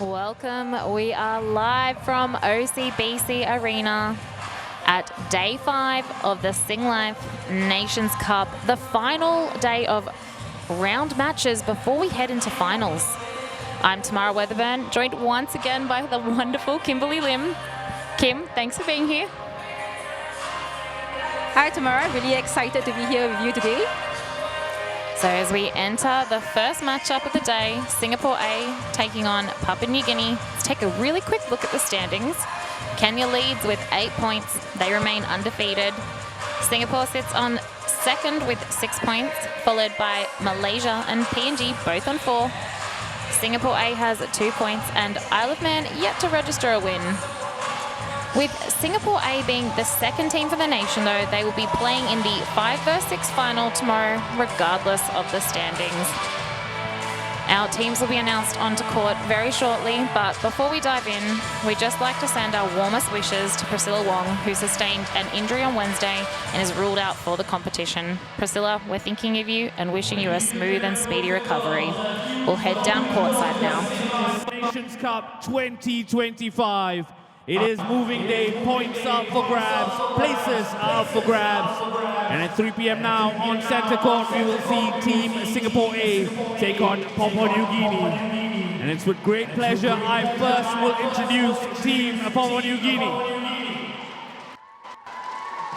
Welcome. We are live from OCBC Arena at day 5 of the Singlife Nations Cup, the final day of round matches before we head into finals. I'm Tamara Weatherburn, joined once again by the wonderful Kimberly Lim. Kim, thanks for being here. Hi Tamara, really excited to be here with you today. So as we enter the first matchup of the day, Singapore A taking on Papua New Guinea. Let's take a really quick look at the standings. Kenya leads with 8 points. They remain undefeated. Singapore sits on second with 6 points, followed by Malaysia and PNG, both on 4. Singapore A has 2 points, and Isle of Man yet to register a win. With Singapore A being the second team for the nation, though, they will be playing in the 5 vs 6 final tomorrow, regardless of the standings. Our teams will be announced onto court very shortly, but before we dive in, we'd just like to send our warmest wishes to Priscilla Wong, who sustained an injury on Wednesday and is ruled out for the competition. Priscilla, we're thinking of you and wishing you a smooth and speedy recovery. We'll head down courtside now. Nations Cup 2025. It is moving day, points up for grabs, places are up for grabs. And at 3 p.m. now on Center Court, we will see Team Singapore A take on Papua New Guinea. And it's with great pleasure I first will introduce Team Papua New Guinea.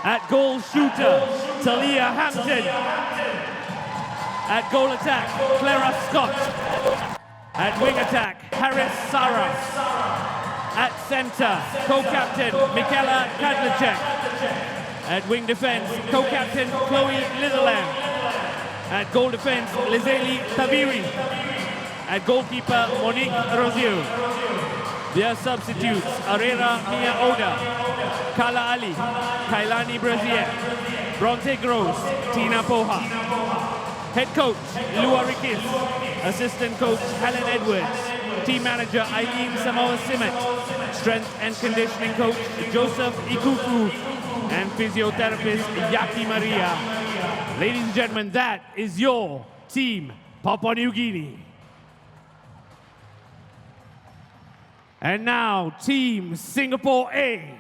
At goal shooter, Talia Hampton. At goal attack, Clara Scott. At wing attack, Harris Sarah. At center, co-captain Michaela Kadlicek. At wing defense, co-captain Chloe Litherland. At goal defense, Lizeli Taviri. At goalkeeper, Monique Rosier. Their substitutes, Arera Mia Oda, Kala Ali, Kailani Brazier, Bronte Gross, Tina Poha. Head coach, Lua Rikis. Assistant coach, Helen Edwards. Team manager, Eileen Samoa Simet. Strength and conditioning coach, Joseph Ikufu. And physiotherapist, Yaki Maria. Ladies and gentlemen, that is your Team Papua New Guinea. And now, Team Singapore A.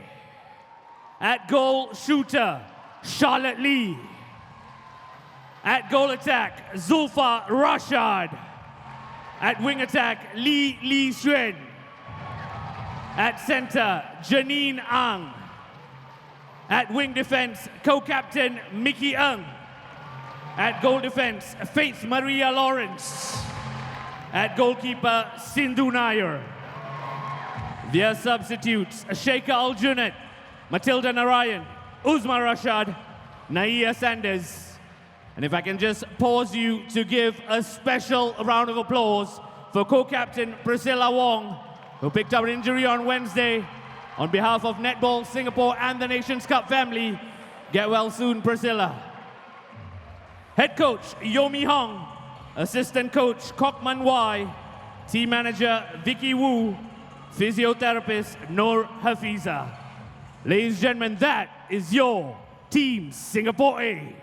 At goal shooter, Charlotte Lee. At goal attack, Zulfa Rashad. At wing attack, Lee Xuan. At center, Janine Ang. At wing defense, co-captain Mickey Ng. At goal defense, Faith Maria Lawrence. At goalkeeper, Sindhu Nair. Their substitutes, Sheikha Al-Junaid, Matilda Narayan, Uzma Rashad, Naiya Sanders. And if I can just pause you to give a special round of applause for co-captain Priscilla Wong, who picked up an injury on Wednesday. On behalf of Netball Singapore and the Nations Cup family, get well soon, Priscilla. Head coach Yomi Hong, assistant coach Kokman Wai, team manager Vicky Wu, physiotherapist Noor Hafiza. Ladies and gentlemen, that is your Team Singapore A.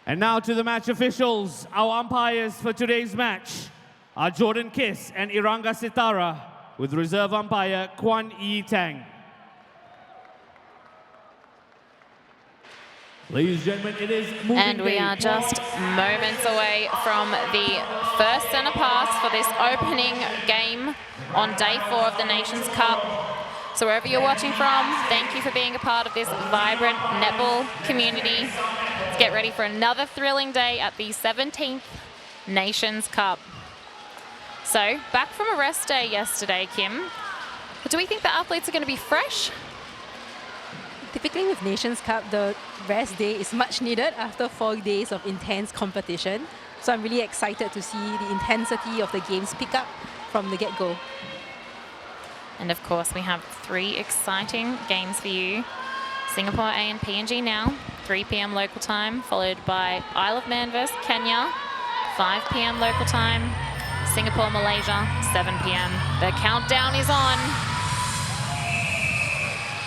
And now to the match officials. Our umpires for today's match are Jordan Kiss and Iranga Sitara, with reserve umpire Kwan Yi Tang. Ladies and gentlemen, it is moving And we day. are just moments away from the first centre pass for this opening game on day 4 of the Nations Cup. So wherever you're watching from, thank you for being a part of this vibrant netball community. Let's get ready for another thrilling day at the 17th Nations Cup. So, back from a rest day yesterday, Kim. Do we think the athletes are going to be fresh? Typically with Nations Cup, the rest day is much needed after 4 days of intense competition. So I'm really excited to see the intensity of the games pick up from the get-go. And of course, we have 3 exciting games for you. Singapore A and PNG now, 3 p.m. local time, followed by Isle of Man vs Kenya, 5 p.m. local time, Singapore, Malaysia, 7 p.m. The countdown is on.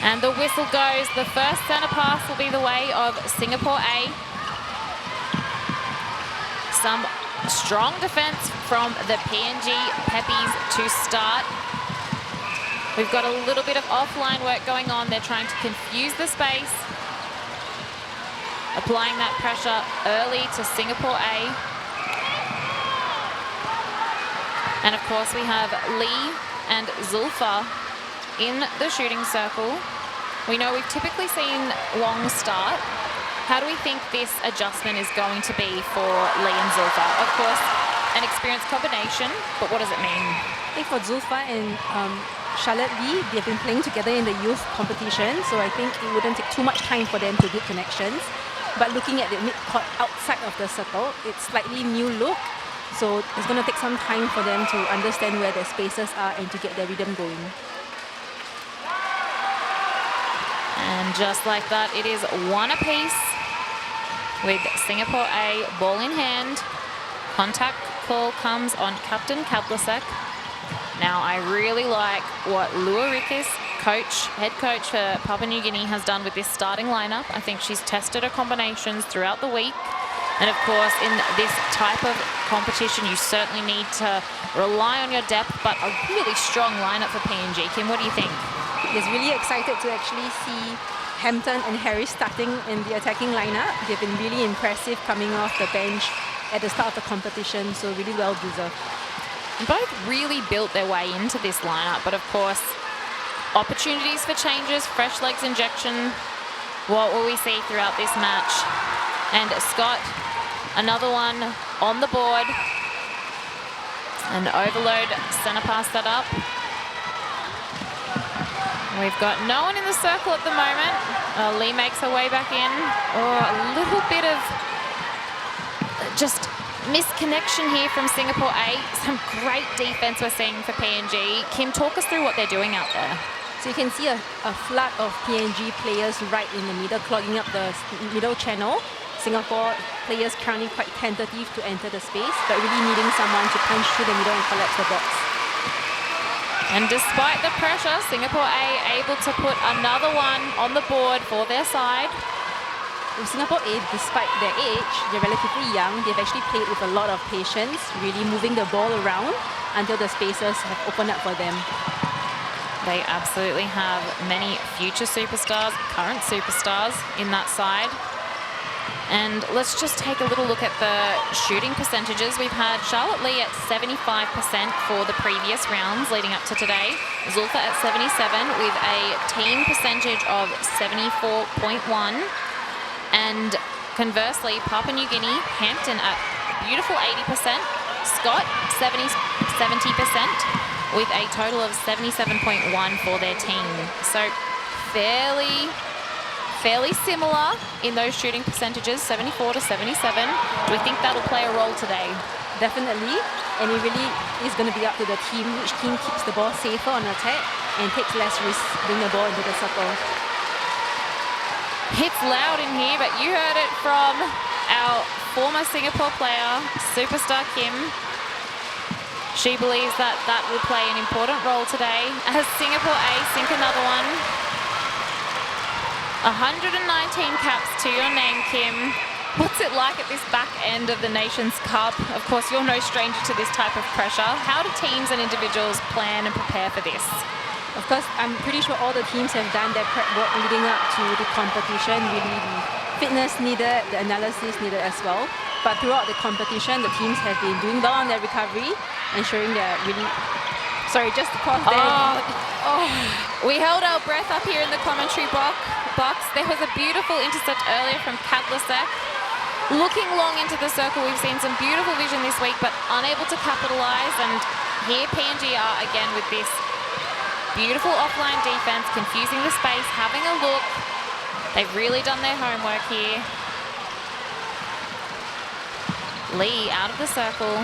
And the whistle goes. The first centre pass will be the way of Singapore A. Some Strong defense from the PNG Peppies to start. We've got a little bit of offline work going on. They're trying to confuse the space. Applying that pressure early to Singapore A. And of course we have Lee and Zulfa in the shooting circle. We know we've typically seen long start. How do we think this adjustment is going to be for Lee and Zulfa? Of course, an experienced combination, but what does it mean? I think for Zulfa and Charlotte Lee, they've been playing together in the youth competition, so I think it wouldn't take too much time for them to build connections. But looking at the mid-court outside of the circle, it's slightly new look, so it's going to take some time for them to understand where their spaces are and to get their rhythm going. And just like that, it is one apiece with Singapore A ball in hand. Contact call comes on Captain Kadlasek. Now, I really like what Luarikis, head coach for Papua New Guinea, has done with this starting lineup. I think she's tested her combinations throughout the week. And of course, in this type of competition, you certainly need to rely on your depth, but a really strong lineup for PNG. Kim, what do you think? He's really excited to actually see Hampton and Harris starting in the attacking lineup. They've been really impressive coming off the bench at the start of the competition, so really well deserved. Both really built their way into this lineup, but of course, opportunities for changes, fresh legs injection. What will we see throughout this match? And Scott, another one on the board. And overload center pass that up. We've got no one in the circle at the moment. Lee makes her way back in. Oh, a little bit of just misconnection here from Singapore A. Some great defense we're seeing for PNG. Kim, talk us through what they're doing out there. So you can see a flood of PNG players right in the middle, clogging up the middle channel. Singapore players currently quite tentative to enter the space, but really needing someone to punch through the middle and collapse the box. And despite the pressure, Singapore A able to put another one on the board for their side. With Singapore A, despite their age, they're relatively young. They've actually played with a lot of patience, really moving the ball around until the spaces have opened up for them. They absolutely have many future superstars, current superstars in that side. And let's just take a little look at the shooting percentages. We've had Charlotte Lee at 75% for the previous rounds leading up to today. Zulfa at 77 with a team percentage of 74.1. And conversely, Papua New Guinea, Hampton at beautiful 80%. Scott, 70% with a total of 77.1 for their team. So fairly similar in those shooting percentages, 74 to 77. Do we think that'll play a role today? Definitely, and it really is going to be up to the team, which team keeps the ball safer on attack and takes less risk bringing the ball into the circle. It's loud in here, but you heard it from our former Singapore player, superstar Kim. She believes that that will play an important role today as Singapore A sink another one. 119 caps to your name, Kim. What's it like at this back end of the Nations Cup? Of course, you're no stranger to this type of pressure. How do teams and individuals plan and prepare for this? Of course, I'm pretty sure all the teams have done their prep work leading up to the competition. Really, the fitness needed, the analysis needed as well. But throughout the competition, the teams have been doing well on their recovery, ensuring they're really... Sorry, just to pause there. We held our breath up here in the commentary box. There was a beautiful intercept earlier from Kadlasek. Looking long into the circle, we've seen some beautiful vision this week, but unable to capitalise. And here PNG are again with this beautiful offline defense, confusing the space, having a look. They've really done their homework here. Lee out of the circle,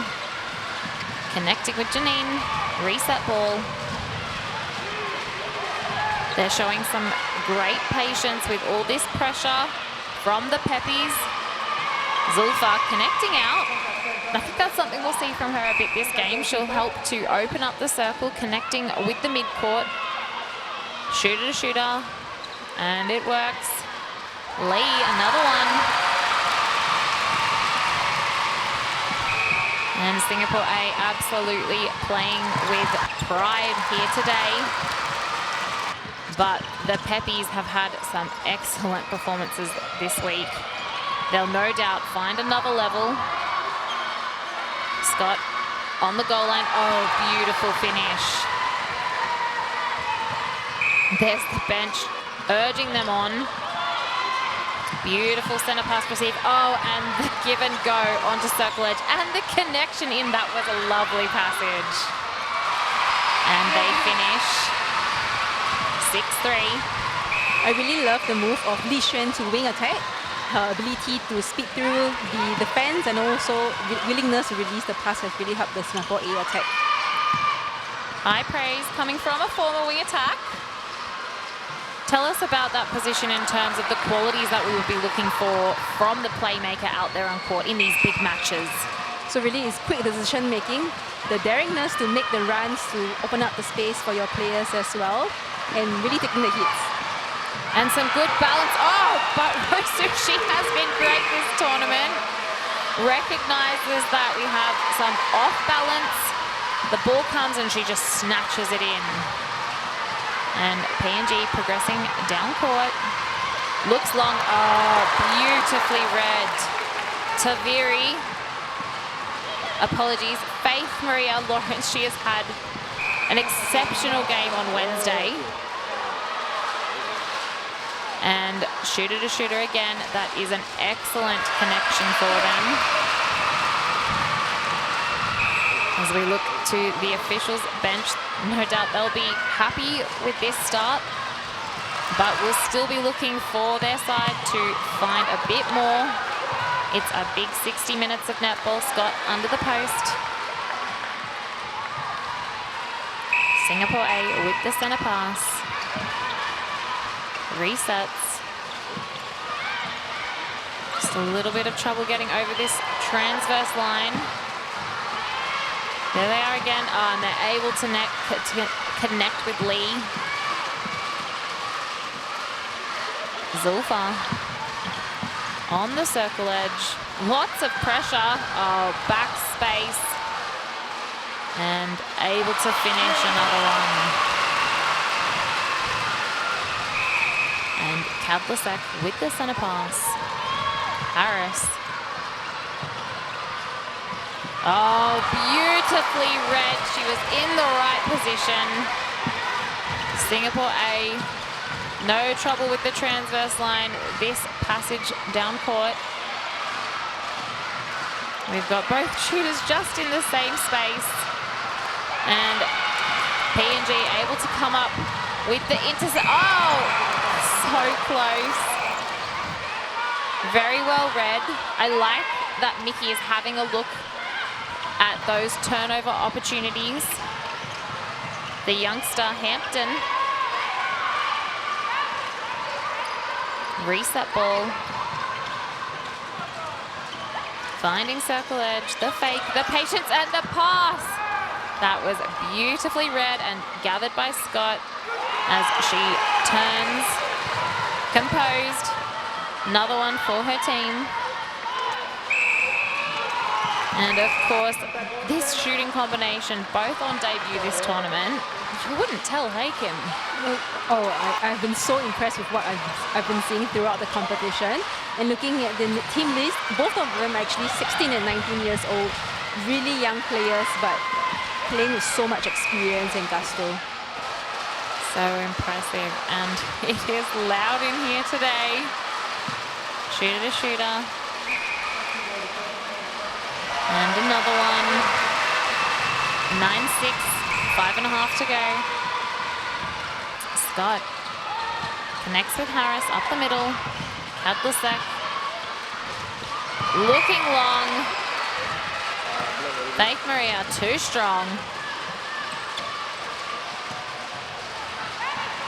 connecting with Janine, reset ball. They're showing some great patience with all this pressure from the Peppies. Zulfa connecting out. I think that's something we'll see from her a bit this game. She'll help to open up the circle, connecting with the mid-court. Shooter to shooter, and it works. Lee, another one. And Singapore A absolutely playing with pride here today. But the Peppies have had some excellent performances this week. They'll no doubt find another level. Scott on the goal line. Oh, beautiful finish. There's the bench urging them on. Beautiful centre pass receive. Oh, and the give and go onto circle edge. And the connection in, that was a lovely passage. And they finish 6-3. I really love the move of Li Xuan to wing attack. Her ability to speed through the defense and also willingness to release the pass has really helped the Singapore A attack. High praise coming from a former wing attack. Tell us about that position in terms of the qualities that we would be looking for from the playmaker out there on court in these big matches. So really it's quick decision making, the daringness to make the runs to open up the space for your players as well, and really taking the hits. And some good balance. Oh, but Rosu, she has been great this tournament. Recognizes that we have some off balance. The ball comes and she just snatches it in. And PNG progressing down court. Looks long. Oh, beautifully read. Taviri. Apologies. Faith Maria Lawrence. She has had an exceptional game on Wednesday. And shooter to shooter again. That is an excellent connection for them. As we look to the officials' bench, no doubt they'll be happy with this start, but we'll still be looking for their side to find a bit more. It's a big 60 minutes of netball. Scott under the post. Singapore A with the centre pass. Resets. Just a little bit of trouble getting over this transverse line. There they are again. Oh, and they're able to connect with Lee. Zulfa on the circle edge. Lots of pressure. Oh, back space. And able to finish another one. And Kadlasek with the centre pass. Harris. Oh, beautifully read. She was in the right position. Singapore A, no trouble with the transverse line. This passage down court. We've got both shooters just in the same space. And PNG able to come up with the intercept. Oh, so close. Very well read. I like that Mickey is having a look at those turnover opportunities. The youngster Hampton. Reset ball. Finding circle edge, the fake, the patience, and the pass. That was beautifully read and gathered by Scott as she turns, composed. Another one for her team. And of course, this shooting combination, both on debut this tournament, you wouldn't tell, hey, Kim? Oh, I've been so impressed with what I've been seeing throughout the competition. And looking at the team list, both of them are actually 16 and 19 years old. Really young players, but playing with so much experience and gusto. So impressive. And it is loud in here today. Shooter to shooter. And another one. 9-6, 5.5 to go. Scott connects with Harris up the middle. Kadlasek looking long. Faith Maria too strong.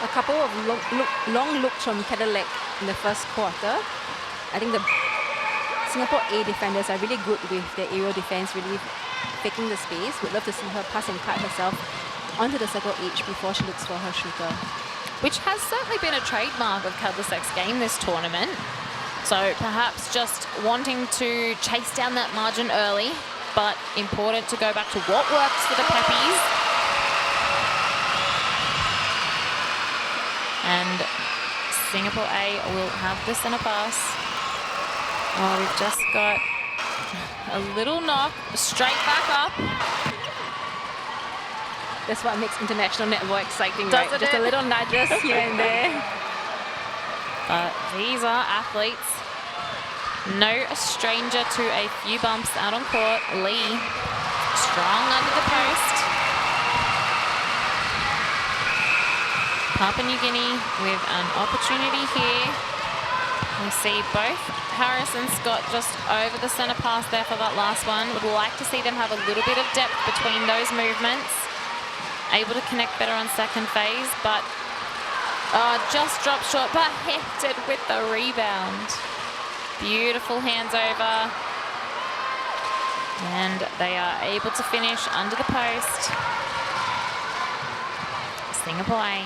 A couple of long looks from Cadillac in the first quarter. I think the Singapore A defenders are really good with their aerial defense, really taking the space. Would love to see her pass and cut herself onto the circle edge before she looks for her shooter. Which has certainly been a trademark of Kadlasek's game this tournament. So perhaps just wanting to chase down that margin early but important to go back to what works for the Peppies. And Singapore A will have the centre pass. Oh, we've just got a little knock, straight back up. That's what makes international netball exciting, Doesn't right? Just it? a little nudges here and there. But these are athletes. No stranger to a few bumps out on court. Lee, strong under the post. Papua New Guinea with an opportunity here. We see both Harris and Scott just over the centre pass there for that last one. Would like to see them have a little bit of depth between those movements. Able to connect better on second phase, but just dropped short, but hefted with the rebound. Beautiful hands over. And they are able to finish under the post. Singapore A.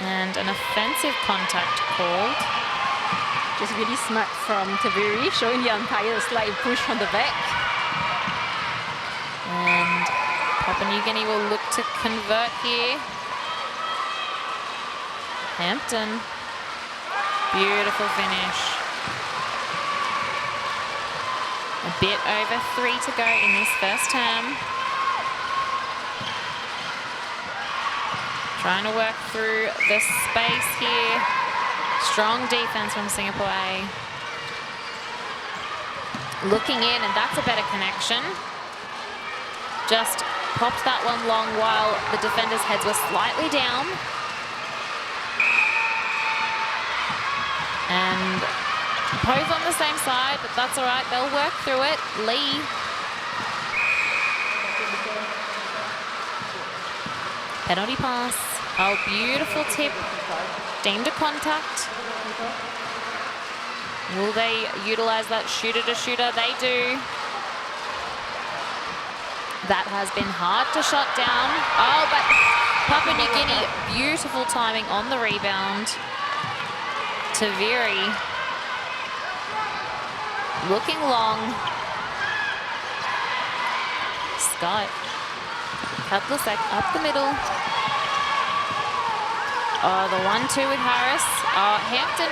And an offensive contact called. Just really smart from Taviri, showing the umpire a slight push from the back. And Papua New Guinea will look to convert here. Hampton. Beautiful finish. A bit over 3 to go in this first term. Trying to work through the space here. Strong defense from Singapore A. Looking in, and that's a better connection. Just popped that one long while the defenders' heads were slightly down. And Poe's on the same side, but that's all right. They'll work through it. Lee. Penalty pass. Oh, beautiful tip. Deemed a contact. Will they utilize that shooter to shooter? They do. That has been hard to shut down. Oh, but Papua New Guinea, beautiful timing on the rebound. Taviri. Looking long. Scott. Kaplusek up the middle. Oh, the 1-2 with Harris. Hampton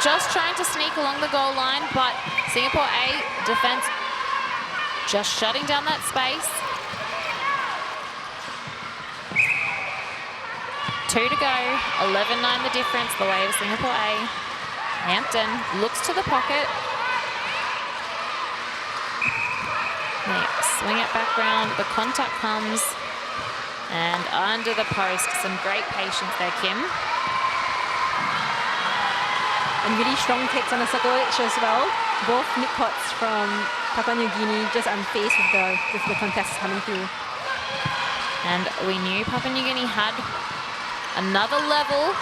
just trying to sneak along the goal line, but Singapore A defense just shutting down that space. 2 to go, 11-9 the difference, the way of Singapore A. Hampton looks to the pocket. They swing it back round, the contact comes. And under the post, some great patience there, Kim. And really strong takes on the circle edge as well. Both midcourts from Papua New Guinea just unfazed with the contests coming through. And we knew Papua New Guinea had another level.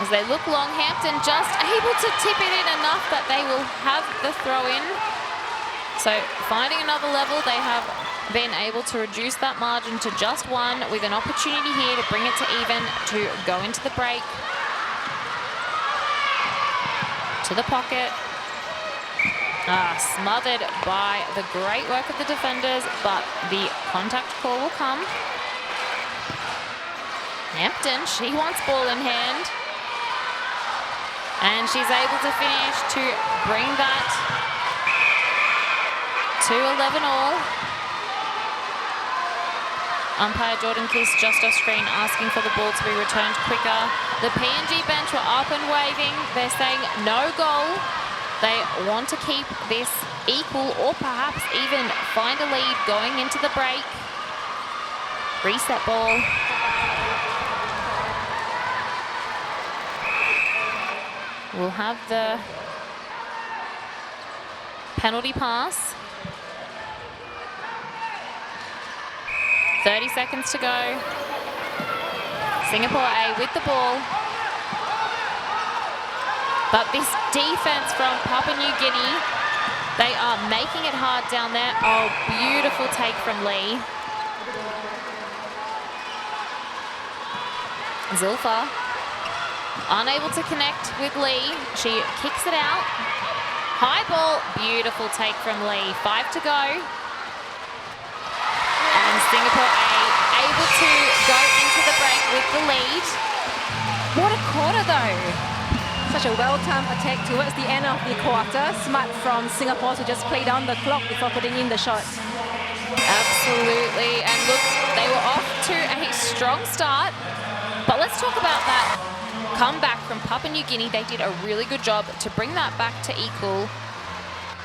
As they look long, Hampton just able to tip it in enough that they will have the throw in. So finding another level, they have been able to reduce that margin to just 1 with an opportunity here to bring it to even to go into the break. To the pocket. Smothered by the great work of the defenders, but the contact call will come. Hampton, she wants ball in hand. And she's able to finish to bring that to 11 all. Umpire Jordan Kiss just off screen asking for the ball to be returned quicker. The PNG bench were up and waving. They're saying no goal. They want to keep this equal or perhaps even find a lead going into the break. Reset ball. We'll have the penalty pass. 30 seconds to go. Singapore A with the ball. But this defense from Papua New Guinea, they are making it hard down there. Oh, beautiful take from Lee. Zulfa. Unable to connect with Lee. She kicks it out. High ball. Beautiful take from Lee. 5 to go. And Singapore A able to go into the break with the lead. What a quarter though. Such a well-timed attack towards the end of the quarter. Smart from Singapore to just play down the clock before putting in the shot. Absolutely. And look, they were off to a strong start. But let's talk about that comeback from Papua New Guinea. They did a really good job to bring that back to equal.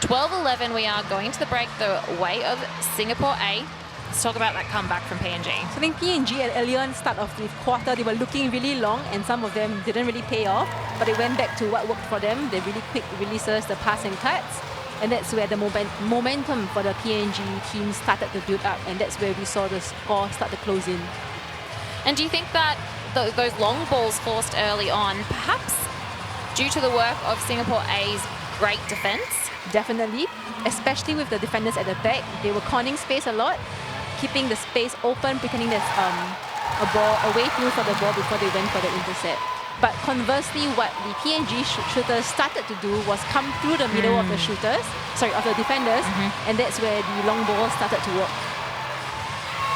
12-11, we are going to the break the way of Singapore A. Let's talk about that comeback from PNG. So I think PNG at earlier on start of the quarter, they were looking really long and some of them didn't really pay off, but they went back to what worked for them. The really quick releases, the pass and cuts, and that's where the momentum for the PNG team started to build up, and that's where we saw the score start to close in. And do you think that those long balls forced early on, perhaps due to the work of Singapore A's great defence? Definitely, especially with the defenders at the back. They were conning space a lot, keeping the space open, pretending there's a ball, a way through for the ball before they went for the intercept. But conversely, what the PNG shooters started to do was come through the middle of the defenders, and that's where the long ball started to work.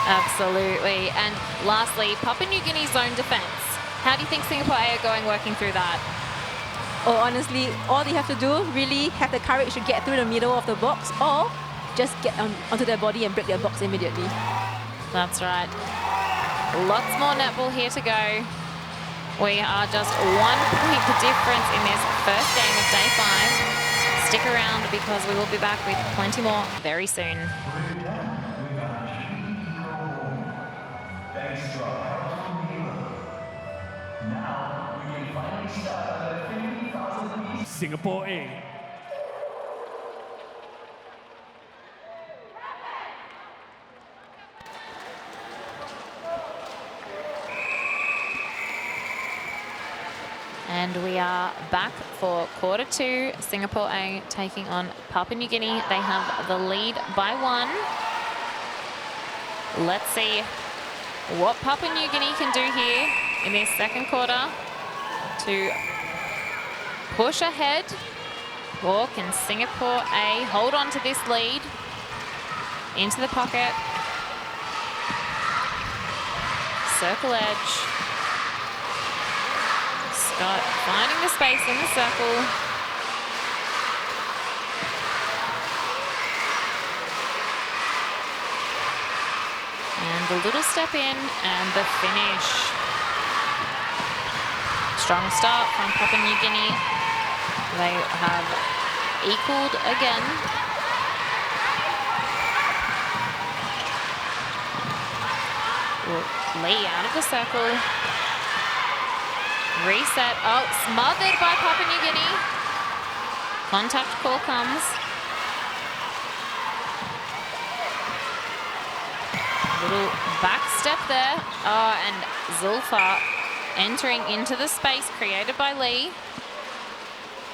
Absolutely. And lastly, Papua New Guinea's zone defence. How do you think Singapore A are working through that? Oh, honestly, all they have to do really have the courage to get through the middle of the box, or just get onto their body and break their box immediately. That's right. Lots more netball here to go. We are just 1 point difference in this first game of day 5. Stick around because we will be back with plenty more very soon. Singapore A. And we are back for quarter 2. Singapore A taking on Papua New Guinea. They have the lead by 1. Let's see what Papua New Guinea can do here in this second quarter to push ahead. Or can Singapore A hold on to this lead? Into the pocket. Circle edge. Scott finding the space in the circle. And the little step in and the finish. Strong start from Papua New Guinea. They have equaled again. Lee out of the circle. Reset. Oh, smothered by Papua New Guinea. Contact call comes. Little back step there. Oh, and Zulfa entering into the space created by Lee.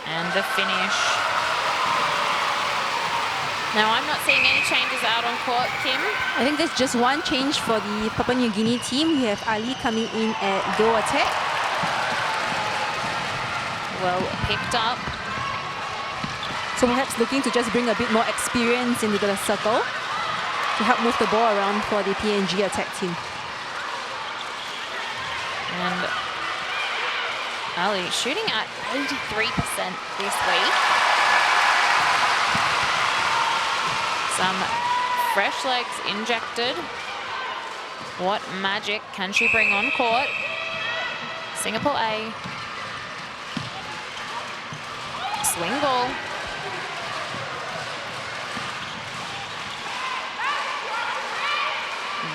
And the finish. Now, I'm not seeing any changes out on court, Kim. I think there's just one change for the Papua New Guinea team. We have Ali coming in at goal attack. Well picked up. So perhaps looking to just bring a bit more experience into the circle to help move the ball around for the PNG attack team. And Ali shooting at 83% this week. Some fresh legs injected. What magic can she bring on court? Singapore A. Swing ball.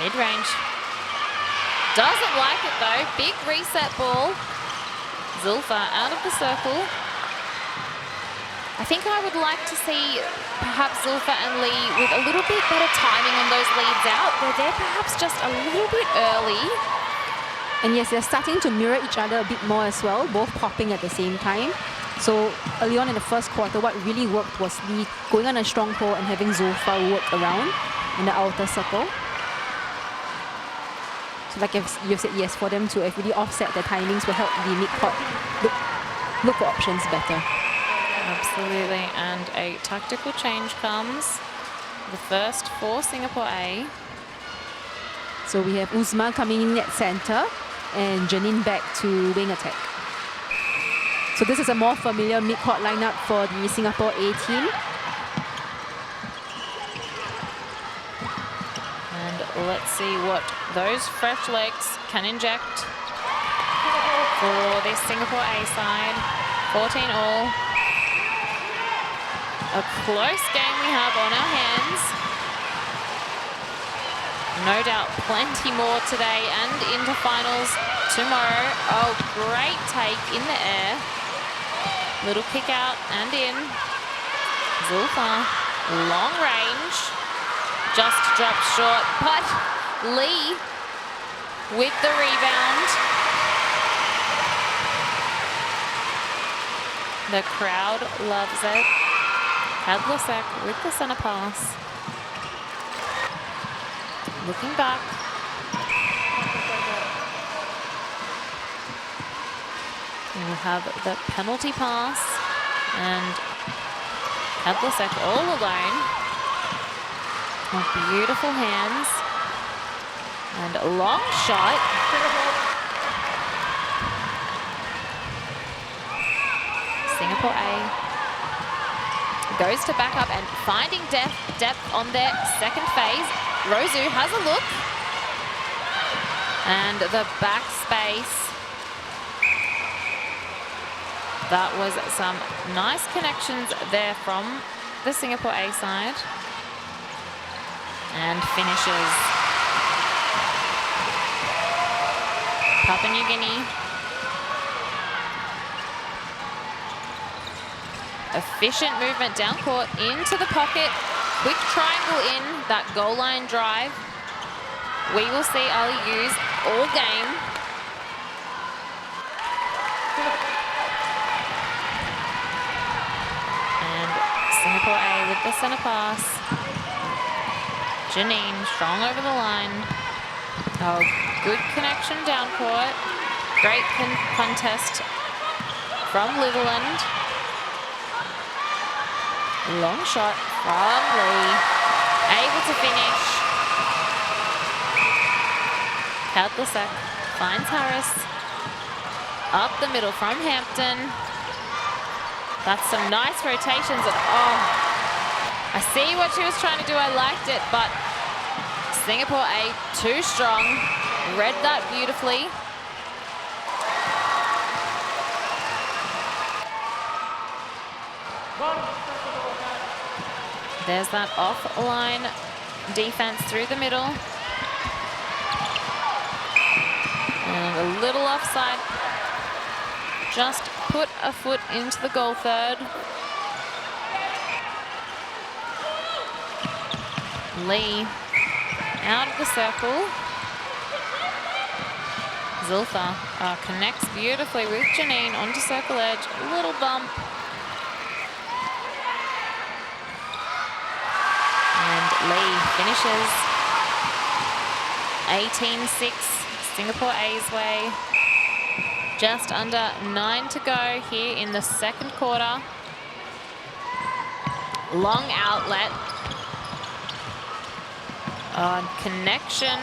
Mid-range. Doesn't like it though. Big reset ball. Zulfa out of the circle. I think I would like to see perhaps Zulfa and Lee with a little bit better timing on those leads out. They're perhaps just a little bit early. And yes, they're starting to mirror each other a bit more as well, both popping at the same time. So early on in the first quarter, what really worked was Lee going on a strong pull and having Zulfa work around in the outer circle. So like you said, yes, for them to really offset their timings will help the mid-court look for options better. Absolutely, and a tactical change comes. The first for Singapore A. So we have Uzma coming in at center and Janine back to wing attack. So this is a more familiar mid-court lineup for the Singapore A team. And let's see what those fresh legs can inject for this Singapore A side. 14 all. A close game we have on our hands. No doubt plenty more today and into finals tomorrow. Oh, great take in the air. Little kick out and in. Zulfa, long range. Just dropped short, but Lee with the rebound. The crowd loves it. Hadlusek with the center pass. Looking back. We'll have the penalty pass and Hadlusek all alone. With beautiful hands. And a long shot. Singapore A goes to back up and finding depth on their second phase. Rosu has a look. And the back space. That was some nice connections there from the Singapore A side. And finishes. Papua New Guinea. Efficient movement down court, into the pocket. Quick triangle in, that goal line drive. We will see Ali use all game. And Singapore A with the center pass. Janine strong over the line. Oh, good connection down court. Great contest from Litherland. Long shot from Lee. Able to finish. Hadlusek finds Harris. Up the middle from Hampton. That's some nice rotations. And, oh, I see what she was trying to do. I liked it, but Singapore A too strong. Read that beautifully. There's that off-line defense through the middle. And a little offside. Just put a foot into the goal third. Lee out of the circle. Zulfa connects beautifully with Janine onto circle edge. A little bump. Lee finishes 18-6, Singapore A's way. Just under 9 to go here in the second quarter. Long outlet. Connection.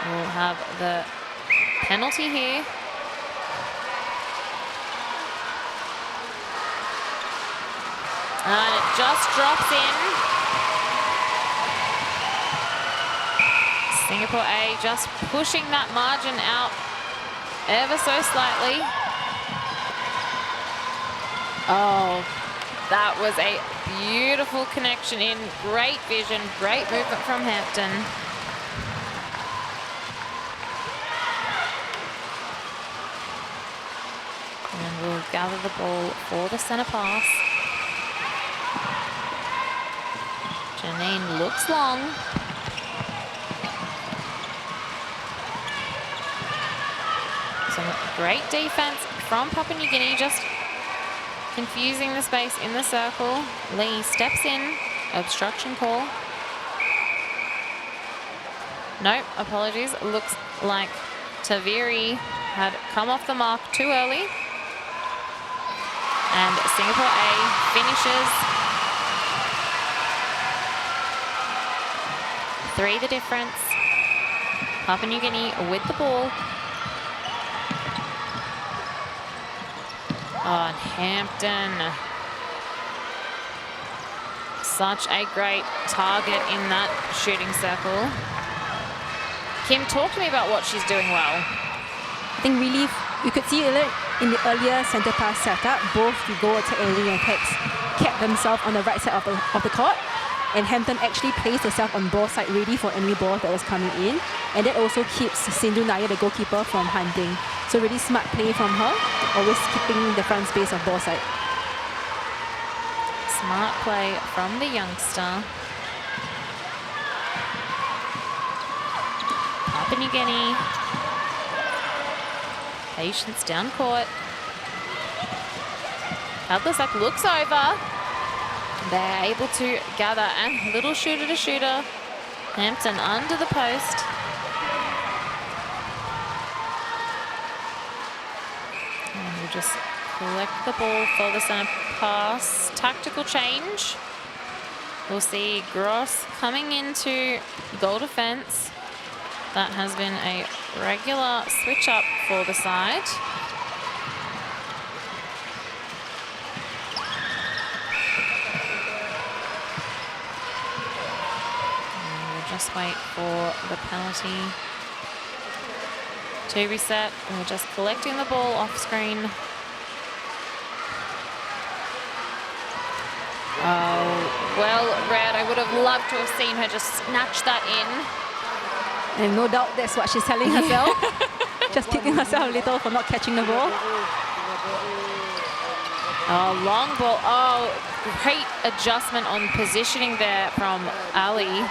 We'll have the penalty here. And it just drops in. Singapore A just pushing that margin out ever so slightly. Oh, that was a beautiful connection in. Great vision, great movement from Hampton. And we'll gather the ball for the center pass. Janine looks long. Some great defense from Papua New Guinea, just confusing the space in the circle. Lee steps in, obstruction call. Nope, apologies. Looks like Taviri had come off the mark too early. And Singapore A finishes. 3 the difference. Papua New Guinea with the ball. Oh, and Hampton. Such a great target in that shooting circle. Kim, talk to me about what she's doing well. I think really, you could see in the earlier centre pass setup, both the goal attack and wing attacks kept themselves on the right side of the court. And Hampton actually placed herself on ball side ready for any ball that was coming in. And that also keeps Sindhu Naya, the goalkeeper, from hunting. So really smart play from her, always keeping the front space of ball side. Smart play from the youngster. Papua New Guinea. Patience down court. Kadlacek looks over. They're able to gather, and little shooter to shooter. Hampton under the post. And we'll just collect the ball for the centre pass. Tactical change. We'll see Gross coming into goal defence. That has been a regular switch up for the side. Just wait for the penalty to reset. We're just collecting the ball off screen. Oh, well read. I would have loved to have seen her just snatch that in. And no doubt that's what she's telling herself. Just kicking herself a little for not catching the ball. Oh, long ball. Oh, great adjustment on positioning there from Ali.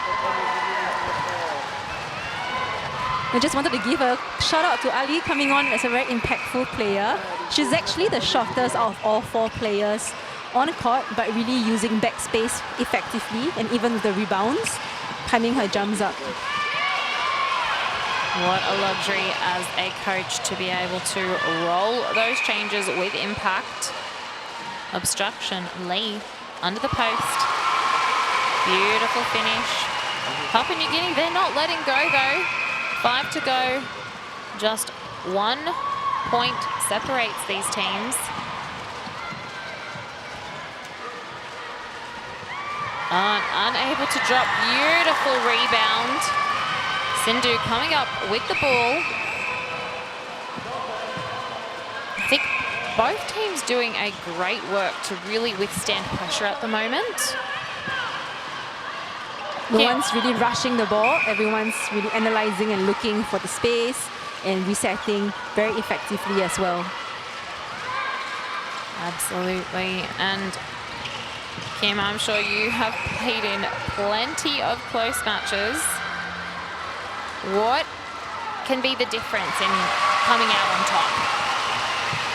I just wanted to give a shout out to Ali coming on as a very impactful player. She's actually the shortest of all 4 players on court, but really using backspace effectively, and even with the rebounds, timing her jumps up. What a luxury as a coach to be able to roll those changes with impact. Obstruction, Lee under the post. Beautiful finish. Papua New Guinea, they're not letting go though. 5 to go. Just 1 point separates these teams. Unable to drop. Beautiful rebound. Sindhu coming up with the ball. I think both teams doing a great work to really withstand pressure at the moment. No one's really rushing the ball. Everyone's really analysing and looking for the space and resetting very effectively as well. Absolutely. And Kim, I'm sure you have played in plenty of close matches. What can be the difference in coming out on top?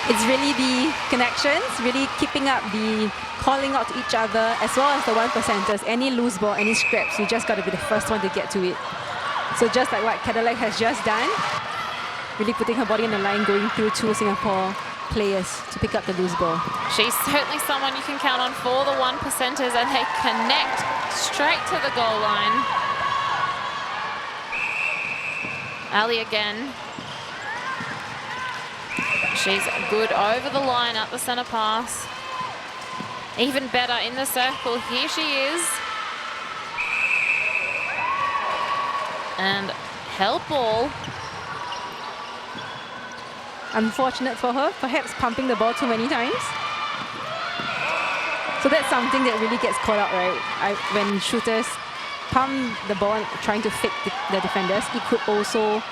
It's really the connections, really keeping up the calling out to each other, as well as the 1%ers. Any loose ball, any scraps, you just got to be the first one to get to it. So just like what Kadlacek has just done, really putting her body on the line, going through 2 Singapore players to pick up the loose ball. She's certainly someone you can count on for the 1%ers, and they connect straight to the goal line. Ali again. She's good over the line at the centre pass. Even better in the circle. Here she is. And help ball. Unfortunate for her, perhaps pumping the ball too many times. So that's something that really gets caught out, right? When shooters pump the ball trying to fake the defenders, it could also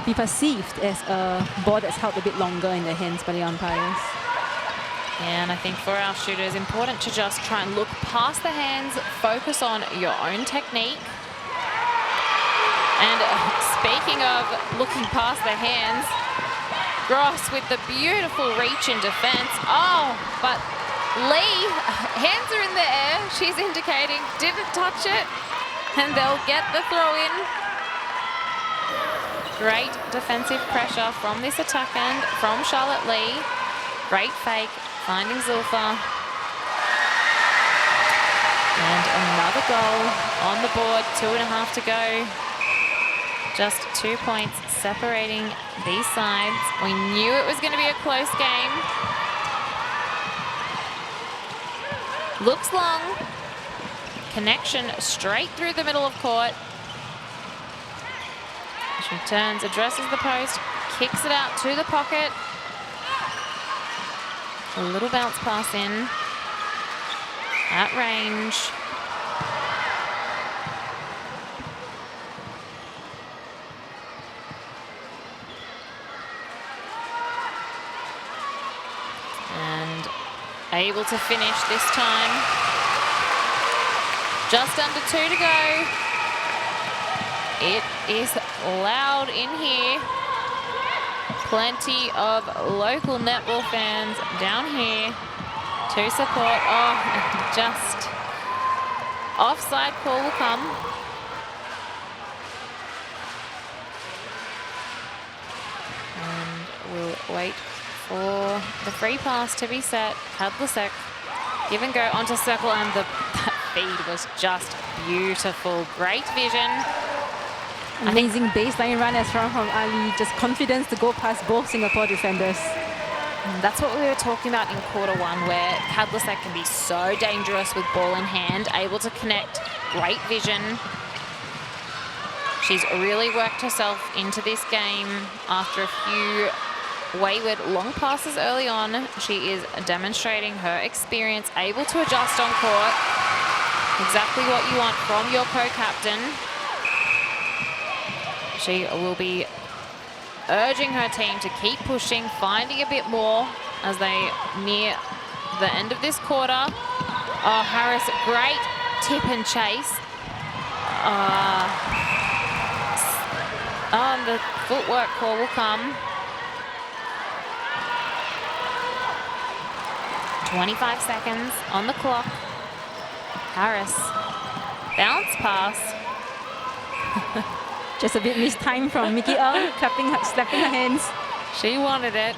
be perceived as a ball that's held a bit longer in the hands by the umpires. And I think for our shooters, important to just try and look past the hands, focus on your own technique. And speaking of looking past the hands, Gross with the beautiful reach in defense. Oh, but Lee, hands are in the air. She's indicating didn't touch it, and they'll get the throw in. Great defensive pressure from this attack end from Charlotte Lee. Great fake, finding Zulfa. And another goal on the board, 2.5 to go. Just 2 points separating these sides. We knew it was going to be a close game. Looks long. Connection straight through the middle of court. She turns, addresses the post, kicks it out to the pocket. A little bounce pass in. At range. And able to finish this time. Just under 2 to go. It is loud in here. Plenty of local netball fans down here to support. Oh, just offside call will come. And we'll wait for the free pass to be set. Kadlasek, give and go onto circle, and that feed was just beautiful. Great vision. Amazing baseline run as well from Ali. Just confidence to go past both Singapore defenders. That's what we were talking about in quarter one, where Kadlasek can be so dangerous with ball in hand, able to connect, great vision. She's really worked herself into this game after a few wayward long passes early on. She is demonstrating her experience, able to adjust on court. Exactly what you want from your co-captain. She will be urging her team to keep pushing, finding a bit more as they near the end of this quarter. Oh, Harris, great tip and chase. And the footwork call will come. 25 seconds on the clock. Harris, bounce pass. Just a bit mistimed from Mickey Ong, slapping her hands. She wanted it.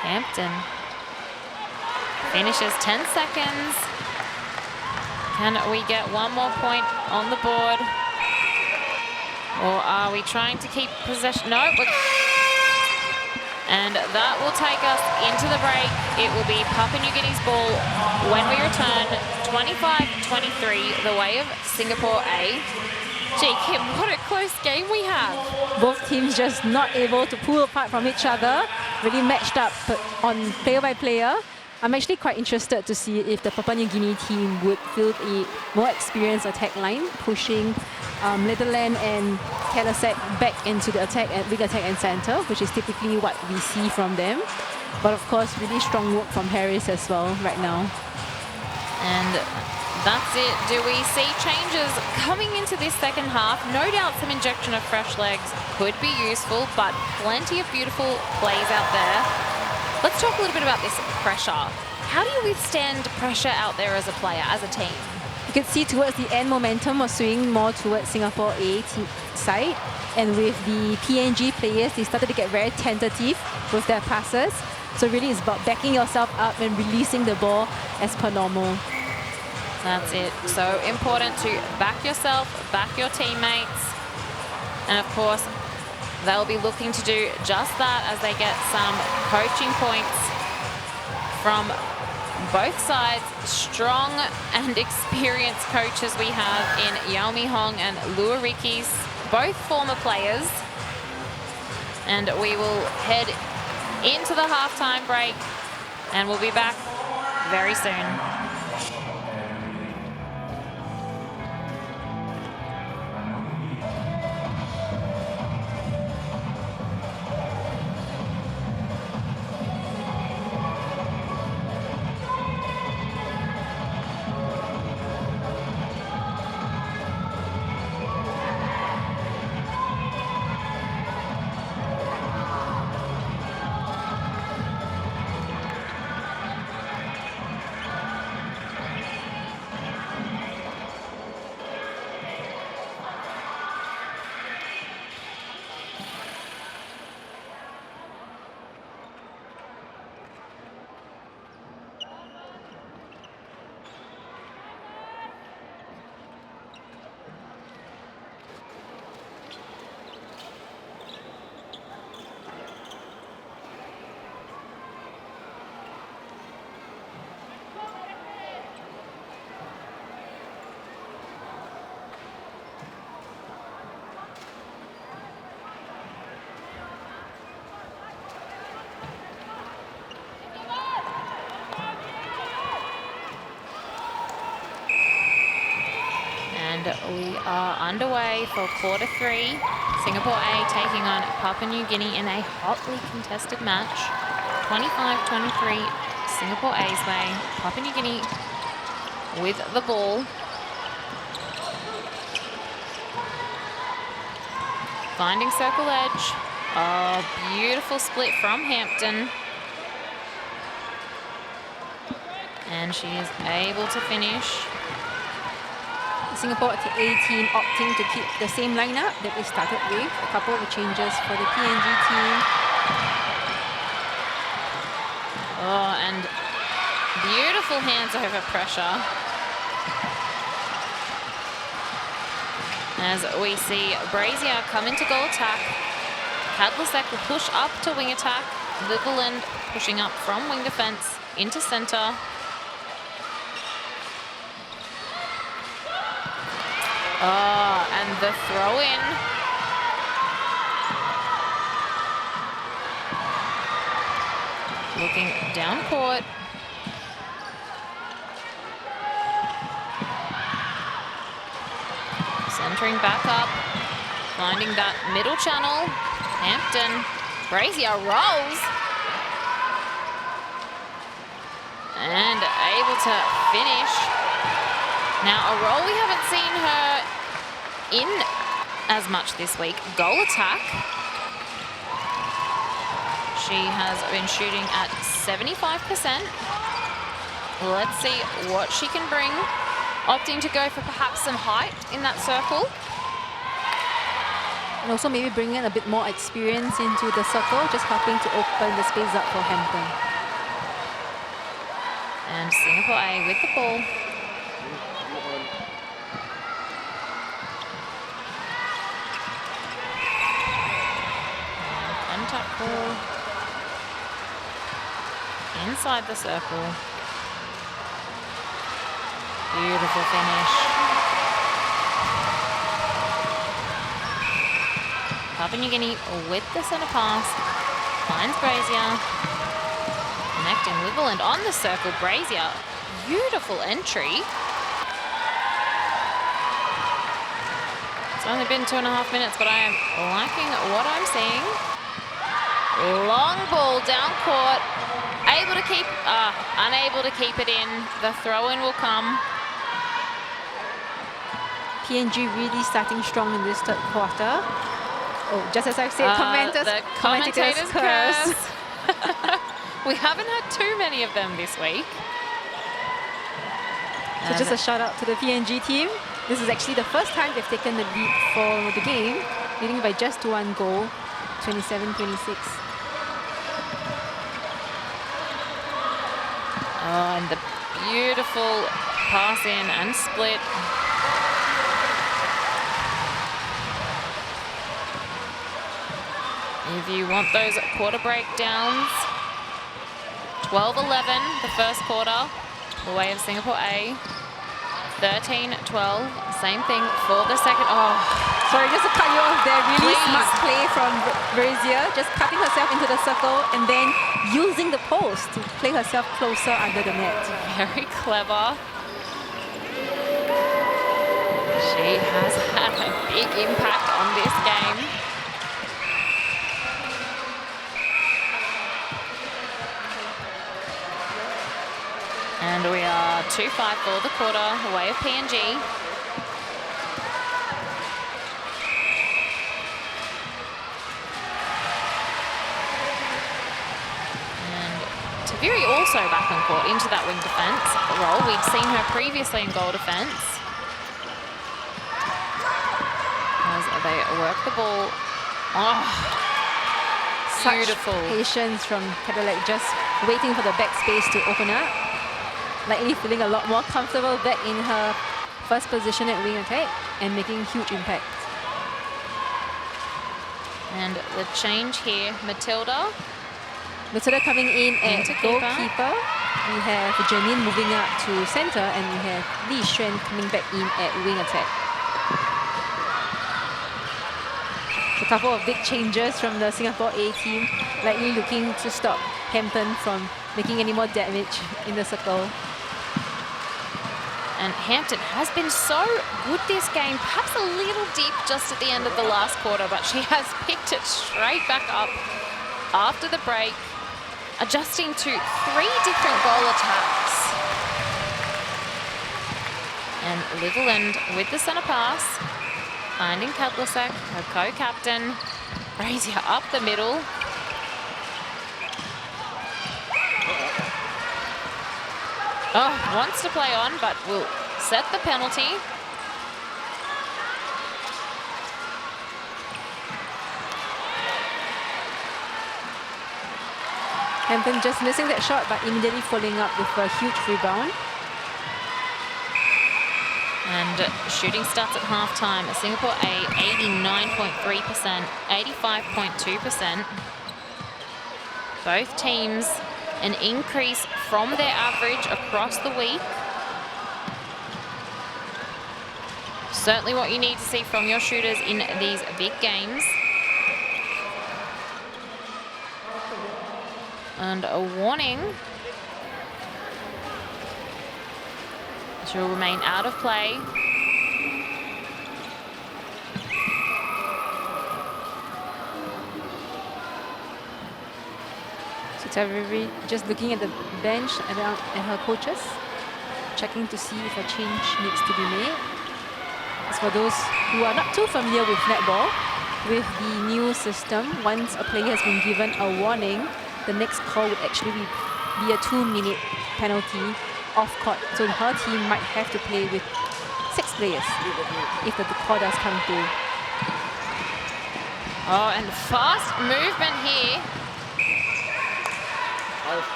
Hampton finishes 10 seconds. Can we get one more point on the board? Or are we trying to keep possession? No. And that will take us into the break. It will be Papua New Guinea's ball when we return. 25-23, the way of Singapore A. Gee, Kim, what a close game we have. Both teams just not able to pull apart from each other. Really matched up on player by player. I'm actually quite interested to see if the Papua New Guinea team would field a more experienced attack line, pushing Netherland and Kadlasek back into the big attack and center, which is typically what we see from them. But of course, really strong work from Harris as well right now. And that's it. Do we see changes coming into this second half? No doubt some injection of fresh legs could be useful, but plenty of beautiful plays out there. Let's talk a little bit about this pressure. How do you withstand pressure out there as a player, as a team? You could see towards the end momentum was swinging more towards Singapore A side. And with the PNG players, they started to get very tentative with their passes. So really it's about backing yourself up and releasing the ball as per normal. That's it. So important to back yourself, back your teammates. And of course, they'll be looking to do just that as they get some coaching points from both sides. Strong and experienced coaches we have in Yao Mi Hong and Lua Rikis, both former players. And we will head into the halftime break and we'll be back very soon. we are underway for quarter 3. Singapore A taking on Papua New Guinea in a hotly contested match. 25-23, Singapore A's way. Papua New Guinea with the ball. Finding circle edge. Oh, beautiful split from Hampton. And she is able to finish. The Singapore A team opting to keep the same lineup that they started with. A couple of changes for the PNG team. Oh, and beautiful hands over pressure. As we see Brazier come into goal attack. Kadlasek will push up to wing attack. Liverland pushing up from wing defense into center. Oh, and the throw in. Looking down court. Centering back up. Finding that middle channel. Hampton. Brazier rolls. And able to finish. Now, a role we haven't seen her in as much this week. Goal attack. She has been shooting at 75%. Let's see what she can bring. Opting to go for perhaps some height in that circle. And also maybe bringing in a bit more experience into the circle, just helping to open the space up for Hampton. And Singapore A with the ball. Contact ball. Inside the circle. Beautiful finish. Papua New Guinea with the centre pass. Finds Brazier. Connecting Liverland on the circle. Brazier. Beautiful entry. It's only been 2.5 minutes, but I am liking what I'm seeing. Long ball down court. Able to keep, unable to keep it in. The throw-in will come. PNG really starting strong in this third quarter. Oh, just as I said, the commentators curse. We haven't had too many of them this week. So just a shout out to the PNG team. This is actually the first time they've taken the lead for the game, leading by just 1 goal, 27-26. Oh, and the beautiful pass in and split. If you want those quarter breakdowns, 12-11 the first quarter, the way of Singapore A. 13-12, same thing for the second. Oh, sorry, just to cut you off there. Really Please. smart play from Brazier, just cutting herself into the circle and then using the post to play herself closer under the net. very clever. She has had a big impact on this game. And we are 2-5 for the quarter, away of PNG. And Taviri also back on court into that wing defence role. We'd seen her previously in goal defence. As they work the ball. Oh, beautiful. Such patience from Cadillac, just waiting for the back space to open up. Likely feeling a lot more comfortable back in her first position at wing attack and making huge impact. And the change here, Matilda. Matilda coming in at Into keeper. goalkeeper. We have Janine moving up to centre and we have Li Xuan coming back in at wing attack. A couple of big changes from the Singapore A team, likely looking to stop Hampton from making any more damage in the circle. And Hampton has been so good this game, perhaps a little deep just at the end of the last quarter, but she has picked it straight back up after the break, adjusting to 3 different goal attacks. And Litherland with the centre pass, finding Kadlasek, her co-captain. Brazier up the middle. Oh, wants to play on, but will set the penalty. Hampton just missing that shot, but immediately following up with a huge rebound. And shooting stats at halftime. Singapore A, 89.3%, 85.2%. Both teams an increase from their average across the week. Certainly what you need to see from your shooters in these big games. And a warning. She'll remain out of play. So Taveri just looking at the bench and her coaches, checking to see if a change needs to be made. As for those who are not too familiar with netball, with the new system, once a player has been given a warning, the next call would actually be a 2-minute penalty off court. So her team might have to play with 6 players if the call does come through. Oh, and fast movement here.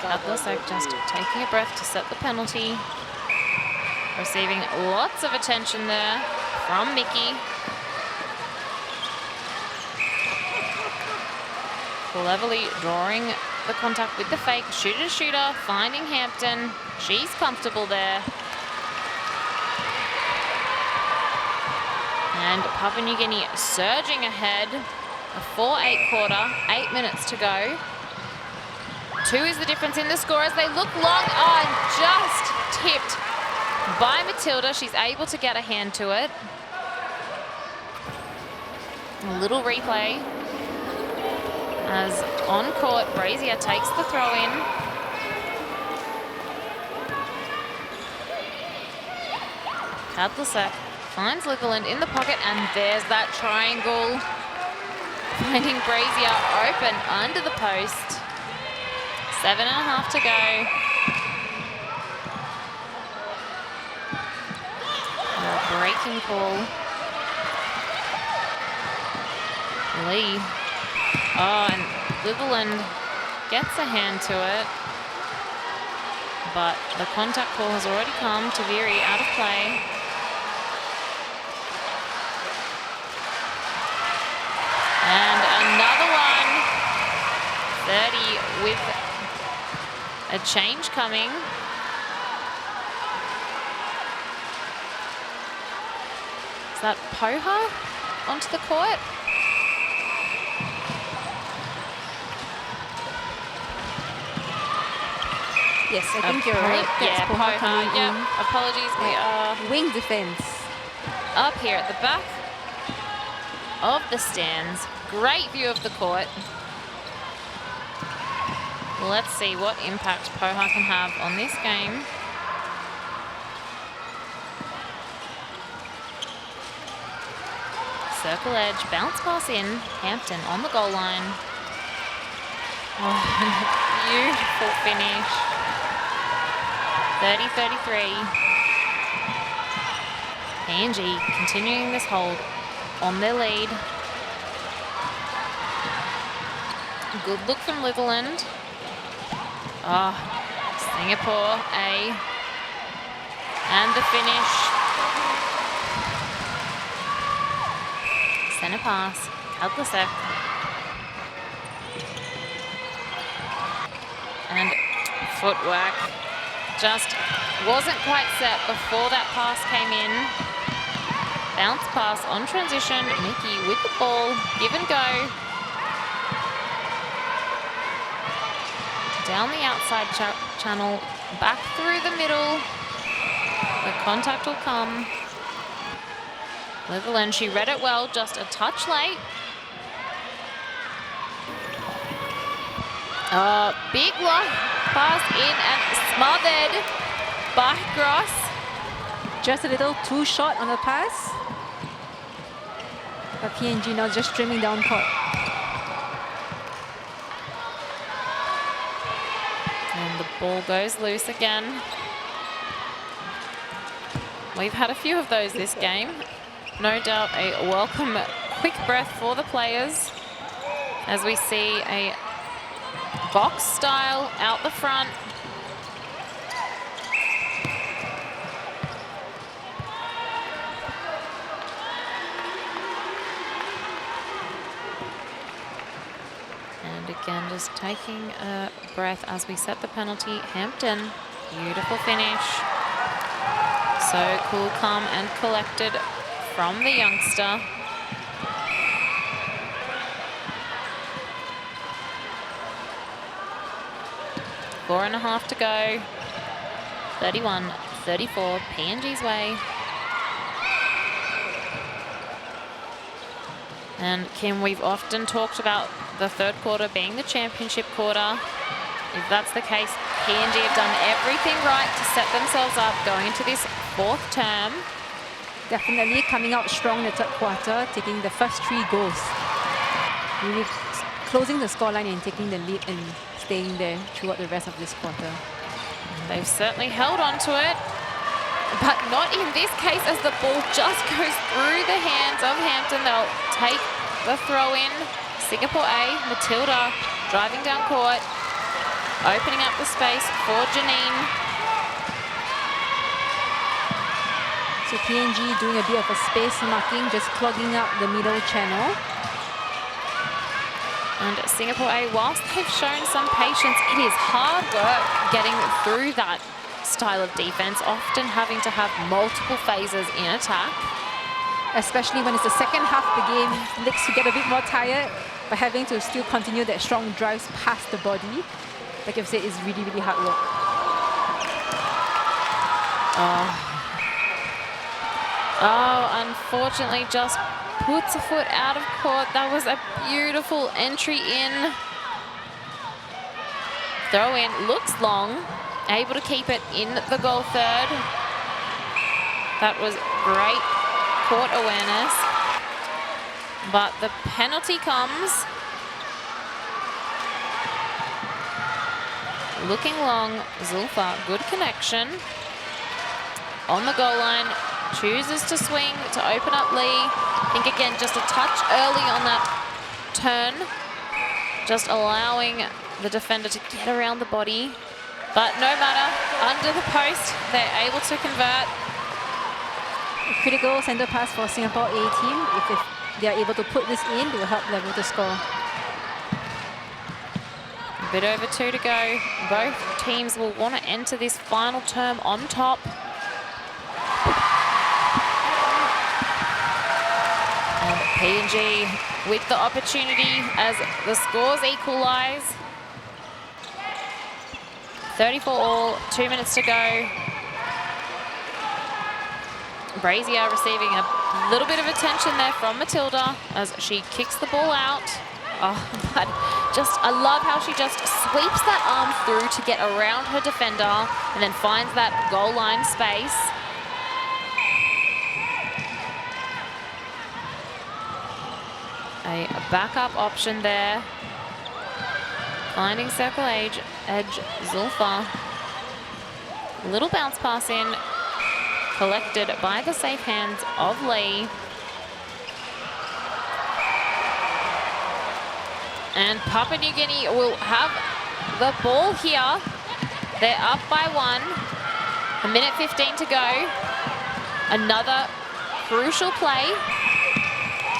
Kadlasek just taking a breath to set the penalty. Receiving lots of attention there from Mickey. Cleverly drawing the contact with the fake. Shooter, finding Hampton. She's comfortable there. And Papua New Guinea surging ahead. A 4-8 quarter, 8 minutes to go. 2 is the difference in the score as they look long. Oh, and just tipped by Matilda. She's able to get a hand to it. A little replay. As on court, Brazier takes the throw in. Kadlasek finds Litherland in the pocket, and there's that triangle. Finding Brazier open under the post. 7.5 to go. A breaking call. Lee. Oh, and Litherland gets a hand to it. But the contact call has already come. Taveri out of play. And another one. 30 with a change coming. Is that Poha onto the court? Yes, I think you're right. Yeah, That's Poha. Yeah, apologies. We are wing defense up here at the back of the stands. Great view of the court. Let's see what impact Poha can have on this game. Circle edge, bounce pass in. Hampton on the goal line. Oh, beautiful finish. 30-33. PNG continuing this hold on their lead. Good look from Litherland. Oh, Singapore A. And the finish. Centre pass, Kadlasek. And footwork just wasn't quite set before that pass came in. Bounce pass on transition. Mickey with the ball, give and go. Down the outside channel, back through the middle. The contact will come. Litherland, she read it well, just a touch late. Big long pass in and smothered by Gross. Just a little too short on the pass. But PNG now just streaming down court. And the ball goes loose again. We've had a few of those this game. No doubt a welcome quick breath for the players as we see a box style out the front. And again, just taking a breath as we set the penalty. Hampton, beautiful finish. So cool, calm and collected from the youngster. Four and a half to go. 31-34, PNG's way. And Kim, we've often talked about the third quarter being the championship quarter. If that's the case, PNG have done everything right to set themselves up going into this fourth term. Definitely coming out strong in the third quarter, taking the first 3 goals. Really closing the scoreline and taking the lead and staying there throughout the rest of this quarter. They've certainly held on to it, but not in this case as the ball just goes through the hands of Hampton. They'll take the throw in. Singapore A, Matilda driving down court, opening up the space for Janine. So PNG doing a bit of a space marking, just clogging up the middle channel. And Singapore A, whilst they've shown some patience, it is hard work getting through that style of defense, often having to have multiple phases in attack. Especially when it's the second half of the game, legs to get a bit more tired, but having to still continue that strong drives past the body, like I've said, is really, really hard work. Oh, unfortunately, just puts a foot out of court. That was a beautiful entry in. Throw in, looks long, able to keep it in the goal third. That was great court awareness. But the penalty comes. Looking long, Zulfa, good connection. On the goal line, chooses to swing to open up Lee. I think again, just a touch early on that turn. Just allowing the defender to get around the body. But no matter, under the post, they're able to convert. A critical centre pass for Singapore A team. If they are able to put this in, it will help level the score. A bit over 2 to go. Both teams will want to enter this final term on top. And PNG with the opportunity as the scores equalise. 34 all, 2 minutes to go. Brazier receiving a little bit of attention there from Matilda as she kicks the ball out. Oh, but just, I love how she just sweeps that arm through to get around her defender and then finds that goal line space. A backup option there. Finding circle edge Zulfa. Little bounce pass in, collected by the safe hands of Lee. And Papua New Guinea will have the ball here. They're up by 1. 1:15 to go. Another crucial play.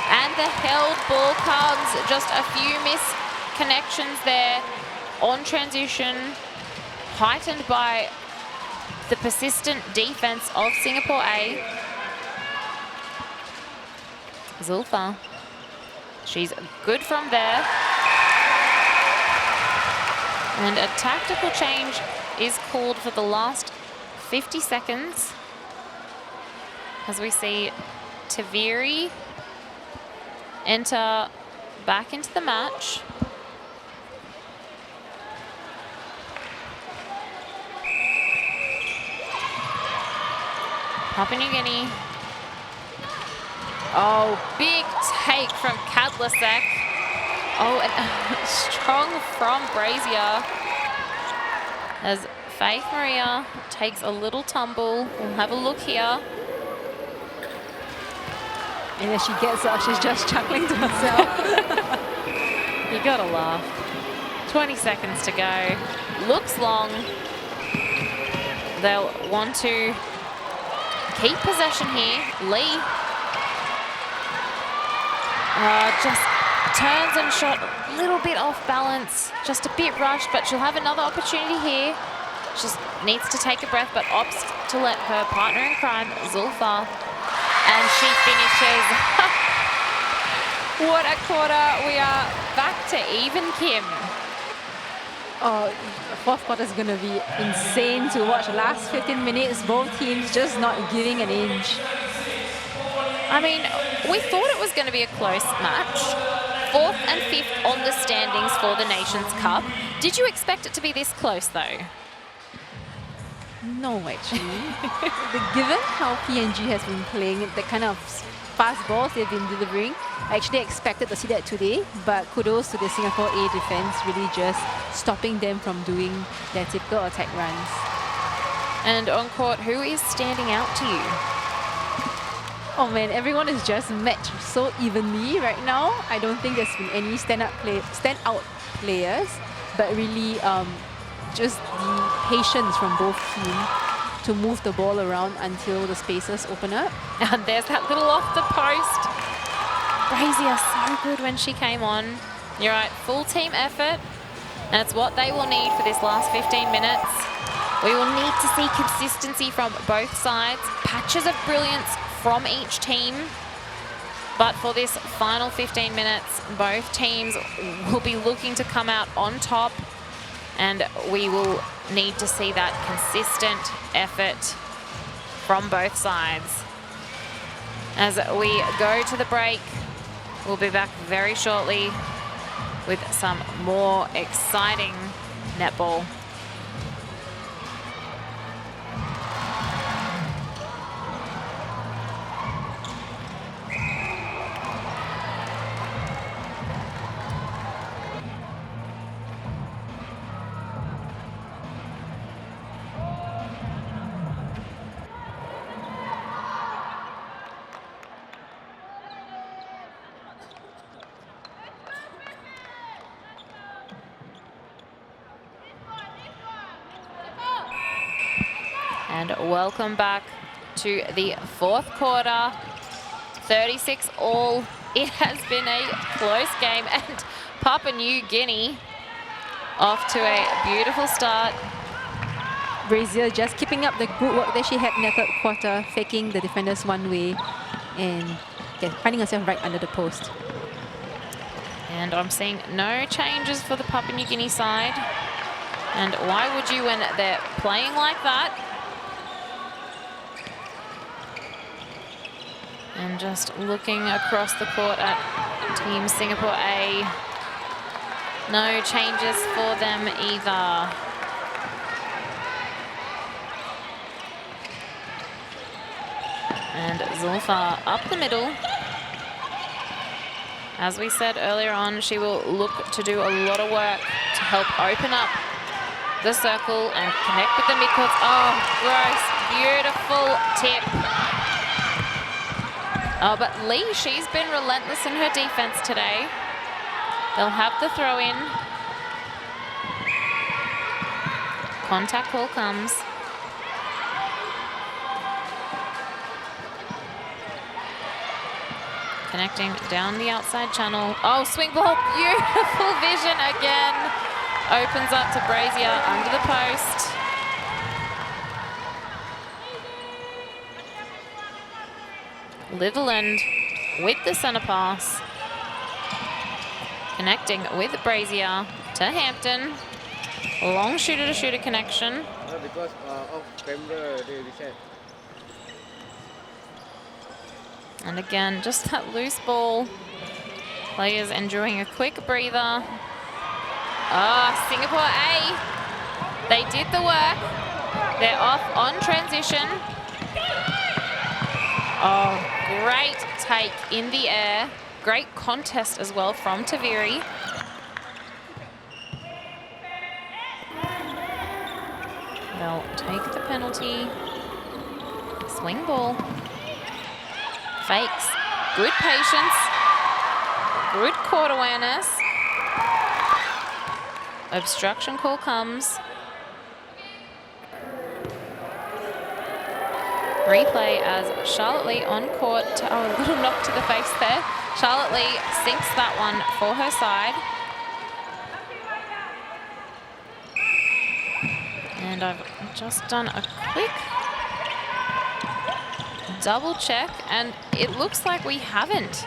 And the held ball comes. Just a few misconnections there on transition. Heightened by the persistent defense of Singapore A. Zulfa. She's good from there. And a tactical change is called for the last 50 seconds. as we see Taviri enter back into the match. Papua New Guinea. Oh, big take from Kadlasek. Oh, and strong from Brazier. As Faith Maria takes a little tumble. We'll have a look here. And as she gets up, she's just chuckling to herself. You gotta laugh. 20 seconds to go. Looks long. They'll want to keep possession here. Lee just turns and shot a little bit off balance. Just a bit rushed, but she'll have another opportunity here. She just needs to take a breath, but opts to let her partner in crime, Zulfa, and she finishes. What a quarter. We are back to even, Kim. Oh, fourth quarter is going to be insane to watch. Last 15 minutes, both teams just not giving an inch. I mean, we thought it was going to be a close match. 4th and 5th on the standings for the Nations Cup. Did you expect it to be this close, though? No, actually. Given how PNG has been playing, the kind of fast balls they've been delivering, I actually expected to see that today, but kudos to the Singapore A defense, really just stopping them from doing their typical attack runs. And on court, who is standing out to you? Oh man, everyone is just matched so evenly right now. I don't think there's been any standout players, but really just the patience from both teams to move the ball around until the spaces open up. And there's that little off the post. Brazier, so good when she came on. You're right, full team effort. And it's what they will need for this last 15 minutes. We will need to see consistency from both sides, patches of brilliance from each team. But for this final 15 minutes, both teams will be looking to come out on top, and we will need to see that consistent effort from both sides. As we go to the break, we'll be back very shortly with some more exciting netball. And welcome back to the 4th quarter. 36 all. It has been a close game, and Papua New Guinea off to a beautiful start. Brazier just keeping up the good work that she had in the 3rd quarter, faking the defenders one way and finding herself right under the post. And I'm seeing no changes for the Papua New Guinea side. And why would you when they're playing like that? And just looking across the court at Team Singapore A. No changes for them either. And Zulfa up the middle. As we said earlier on, she will look to do a lot of work to help open up the circle and connect with the midcourts. Oh, gross. Beautiful tip. Oh, but Lee, she's been relentless in her defense today. They'll have the throw in. Contact call comes. Connecting down the outside channel. Oh, swing ball, beautiful vision again. Opens up to Brazier under the post. Litherland with the centre pass. Connecting with Brazier to Hampton. Long shooter-to-shooter connection. Because off camera, they reset. And again, just that loose ball. Players enjoying a quick breather. Singapore A, they did the work. They're off on transition. Oh, great take in the air. Great contest as well from Taviri. They'll take the penalty. Swing ball. Fakes. Good patience. Good court awareness. Obstruction call comes. Replay as Charlotte Lee on court. Oh, a little knock to the face there. Charlotte Lee sinks that one for her side. And I've just done a quick double check, and it looks like we haven't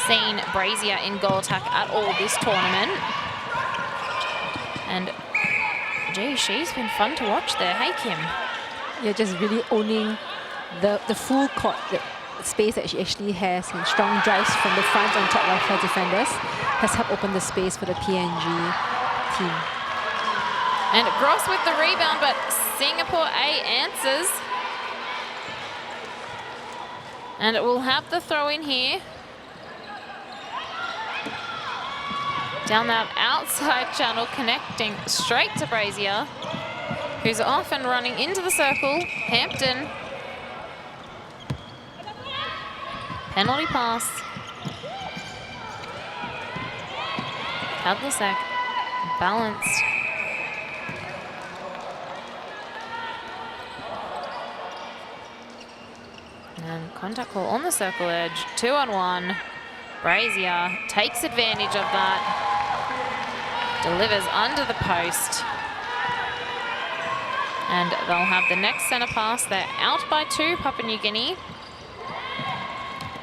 seen Brazier in goal attack at all this tournament. And gee, she's been fun to watch there. Hey, Kim. Yeah, just really owning the full court the space that she actually has, and strong drives from the front on top of her defenders has helped open the space for the PNG team. And Gross with the rebound, but Singapore A answers. And it will have the throw in here. Down that outside channel, connecting straight to Brazier, who's off and running into the circle. Hampton. Penalty pass. Kadlasek balanced. And contact call on the circle edge. 2-on-1. Brazier takes advantage of that. Delivers under the post. And they'll have the next centre pass. They're out by 2, Papua New Guinea.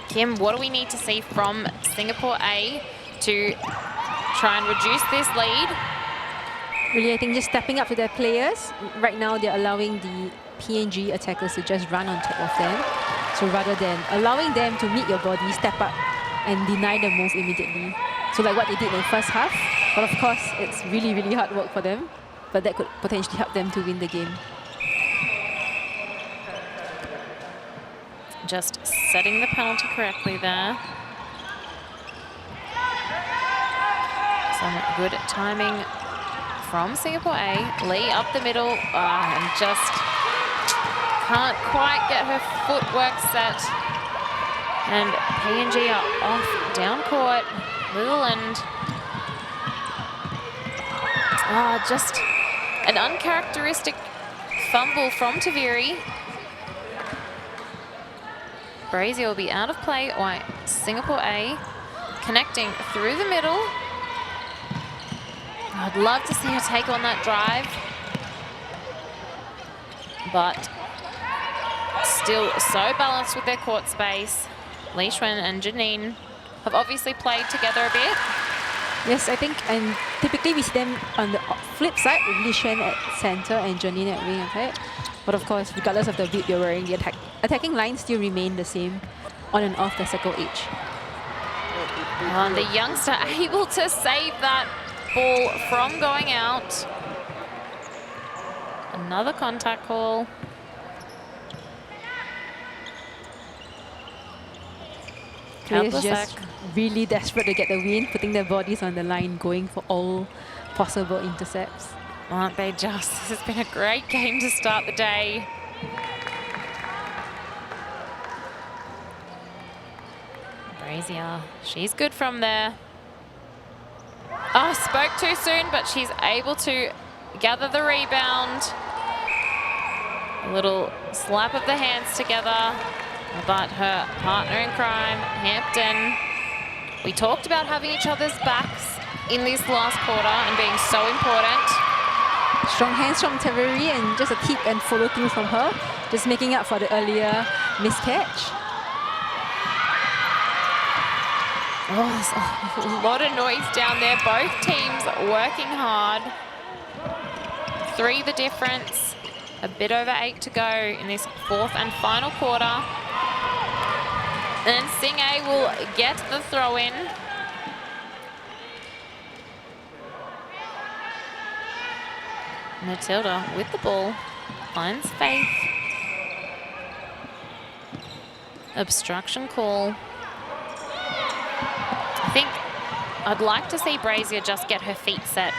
Kim, what do we need to see from Singapore A to try and reduce this lead? Really, I think just stepping up to their players. Right now, they're allowing the PNG attackers to just run on top of them. So rather than allowing them to meet your body, step up and deny the move immediately. So like what they did in the first half. But of course, it's really, really hard work for them. But that could potentially help them to win the game. Just setting the penalty correctly there. Some good timing from Singapore A. Lee up the middle, and just can't quite get her footwork set. And PNG are off down court. Littleland. Just an uncharacteristic fumble from Taviri. Brazier will be out of play. Singapore A connecting through the middle. I'd love to see her take on that drive. But still so balanced with their court space. Li Xuan and Janine have obviously played together a bit. Yes, I think, and typically we see them on the flip side with Li Xuan at centre and Janine at wing attack. But of course, regardless of the bib you're wearing, the attacking lines still remain the same on and off the circle H. And the youngster able to save that ball from going out. Another contact call. Players just really desperate to get the win, putting their bodies on the line, going for all possible intercepts. Aren't they just? This has been a great game to start the day. Brazier, she's good from there. Spoke too soon, but she's able to gather the rebound. A little slap of the hands together. But her partner in crime, Hampton, we talked about having each other's backs in this last quarter and being so important. Strong hands from Taviri and just a tip and follow through from her, just making up for the earlier miscatch. There's a lot of noise down there. Both teams working hard. 3 the difference. A bit over 8 to go in this 4th and final quarter. And Sing A will get the throw in. Matilda with the ball, finds Faith. Obstruction call. I think I'd like to see Brazier just get her feet set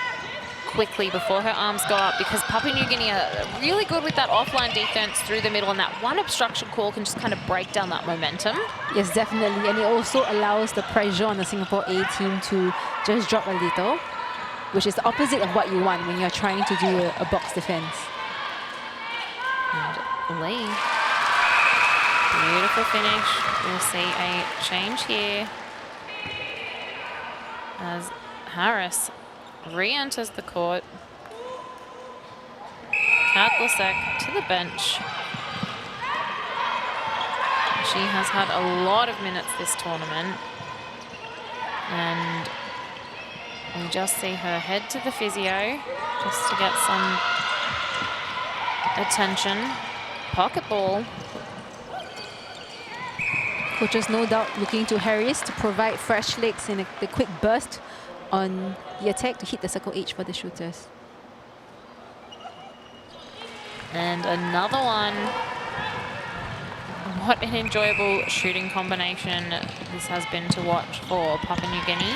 quickly before her arms go up, because Papua New Guinea are really good with that offline defense through the middle, and that one obstruction call can just kind of break down that momentum. Yes, definitely. And it also allows the pressure on the Singapore A team to just drop a little, which is the opposite of what you want when you're trying to do a box defense. And Lee. Beautiful finish. We'll see a change here as Harris re-enters the court. Katlasek to the bench. She has had a lot of minutes this tournament. And we just see her head to the physio just to get some attention. Pocket ball. Coaches no doubt looking to Harris to provide fresh legs and the quick burst on the attack to hit the circle H for the shooters. And another one. What an enjoyable shooting combination this has been to watch for Papua New Guinea.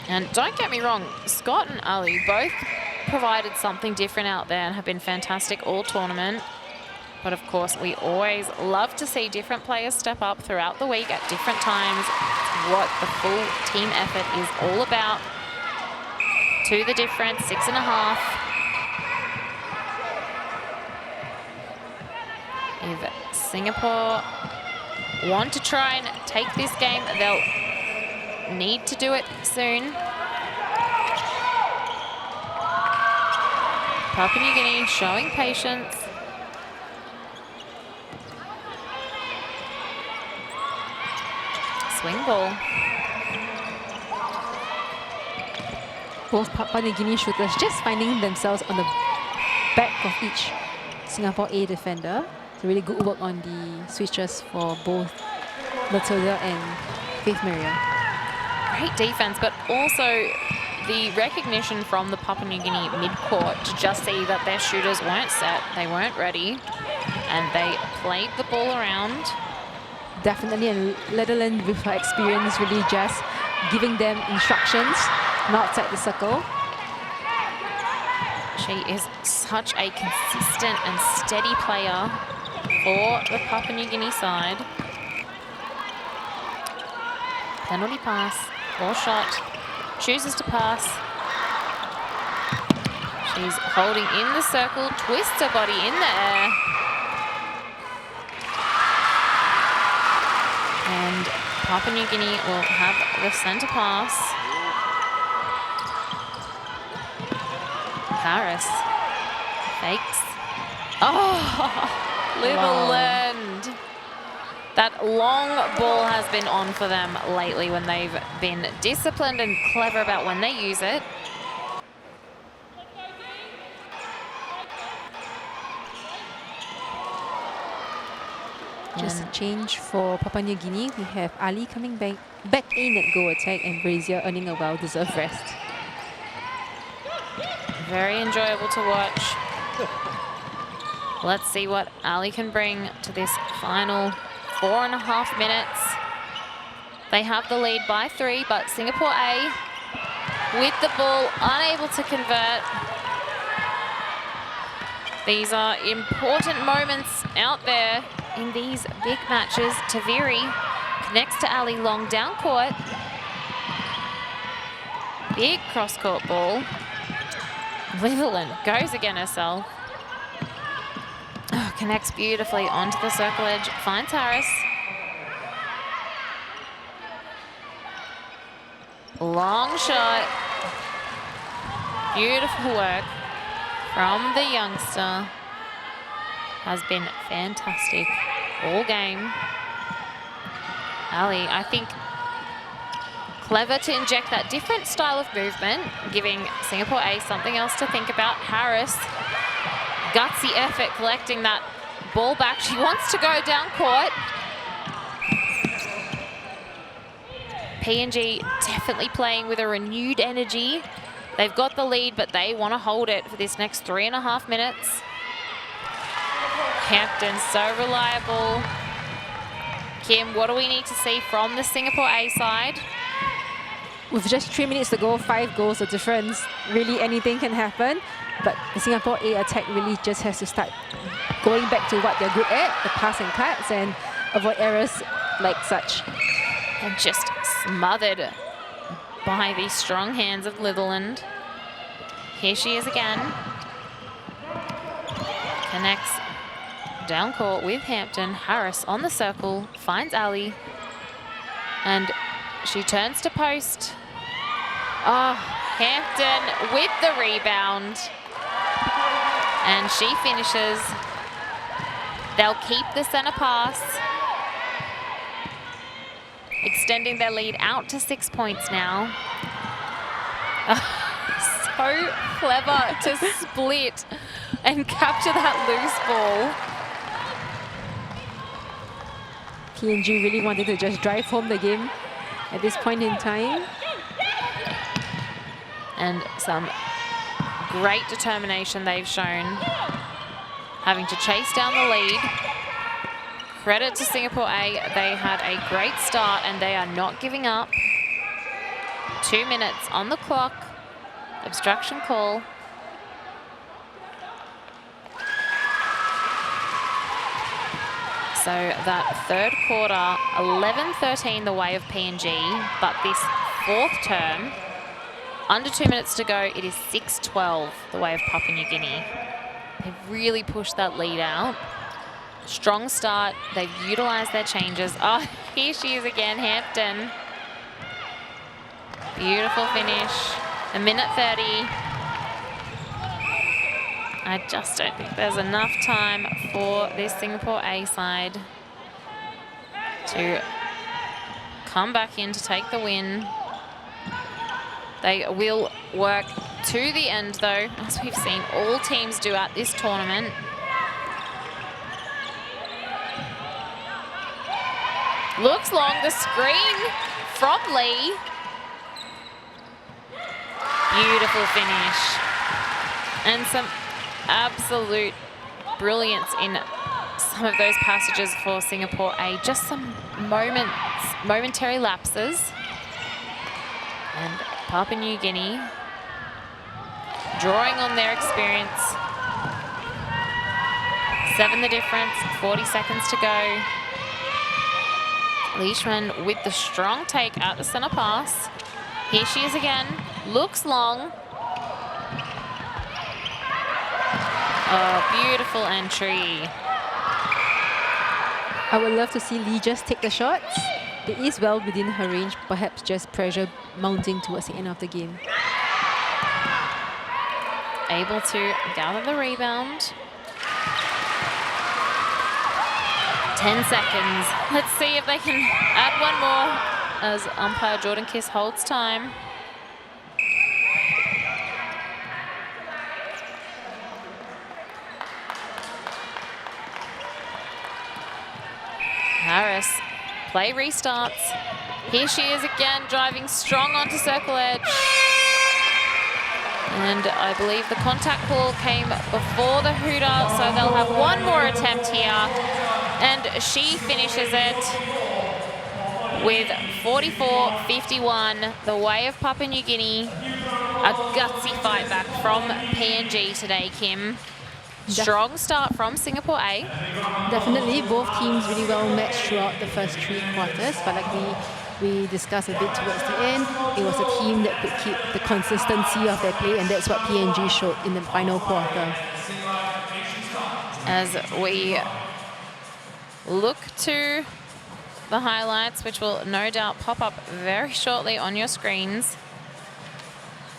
And don't get me wrong, Scott and Ali both provided something different out there and have been fantastic all tournament. But of course, we always love to see different players step up throughout the week at different times. What the full team effort is all about. To the difference, 6.5. If Singapore want to try and take this game, they'll need to do it soon. Papua New Guinea showing patience. Swing ball. Both Papua New Guinea shooters just finding themselves on the back of each Singapore A defender. So really good work on the switches for both Matilda and Faith Maria. Great defense, but also the recognition from the Papua New Guinea mid-court to just see that their shooters weren't set, they weren't ready, and they played the ball around. Definitely, and Letterland with her experience really just giving them instructions not outside the circle. She is such a consistent and steady player for the Papua New Guinea side. Penalty pass, or shot, chooses to pass. She's holding in the circle, twists her body in the air. And Papua New Guinea will have the centre pass. Harris fakes. Oh, little learned. That long ball has been on for them lately when they've been disciplined and clever about when they use it. Just a change for Papua New Guinea. We have Ali coming back in at goal attack and Brazier earning a well-deserved rest. Very enjoyable to watch. Let's see what Ali can bring to this final 4.5 minutes. They have the lead by 3, but Singapore A with the ball, unable to convert. These are important moments out there in these big matches. Taviri connects to Ali long down court. Big cross-court ball. Litherland goes again herself. Oh, connects beautifully onto the circle edge, finds Harris. Long shot. Beautiful work from the youngster. Has been fantastic all game. Ali, I think, clever to inject that different style of movement, giving Singapore A something else to think about. Harris, gutsy effort collecting that ball back. She wants to go down court. PNG definitely playing with a renewed energy. They've got the lead, but they want to hold it for this next 3.5 minutes. Hampton, so reliable. Kim, what do we need to see from the Singapore A side? With just 3 minutes to go, 5 goals of difference, really anything can happen. But the Singapore A attack really just has to start going back to what they're good at, the pass and cuts, and avoid errors like such. And just smothered by the strong hands of Litherland. Here she is again. Connects down court with Hampton. Harris on the circle, finds Ali. And she turns to post. Oh, Hampton with the rebound. And she finishes. They'll keep the centre pass. Extending their lead out to 6 points now. So clever to split and capture that loose ball. PNG really wanted to just drive home the game at this point in time. And some great determination they've shown, having to chase down the lead. Credit to Singapore A, they had a great start and they are not giving up. 2 minutes on the clock. Obstruction call. So that third quarter, 11-13 the way of PNG, but this fourth term, under 2 minutes to go, it is 6-12 the way of Papua New Guinea. They've really pushed that lead out. Strong start. They've utilised their changes. Oh, here she is again, Hampton. Beautiful finish. A minute 30. I just don't think there's enough time for this Singapore A side to come back in to take the win. They will work to the end, though, as we've seen all teams do at this tournament. Looks long, the screen from Lee. Beautiful finish. And some absolute brilliance in some of those passages for Singapore A. Just some momentary lapses. And Papua New Guinea drawing on their experience. 7 the difference, 40 seconds to go. Leishman with the strong take at the centre pass. Here she is again. Looks long. Oh, beautiful entry. I would love to see Lee just take the shots. It is well within her range, perhaps just pressure mounting towards the end of the game. Able to gather the rebound. 10 seconds. Let's see if they can add one more as umpire Jordan Kiss holds time. Harris, play restarts. Here she is again, driving strong onto circle edge. And I believe the contact call came before the hooter, so they'll have one more attempt here. And she finishes it with 44-51, the way of Papua New Guinea. A gutsy fight back from PNG today, Kim. Strong start from Singapore A. Definitely, both teams really well matched throughout the first 3 quarters, but like we discussed a bit towards the end, it was a team that could keep the consistency of their play, and that's what PNG showed in the final quarter. As we look to the highlights, which will no doubt pop up very shortly on your screens.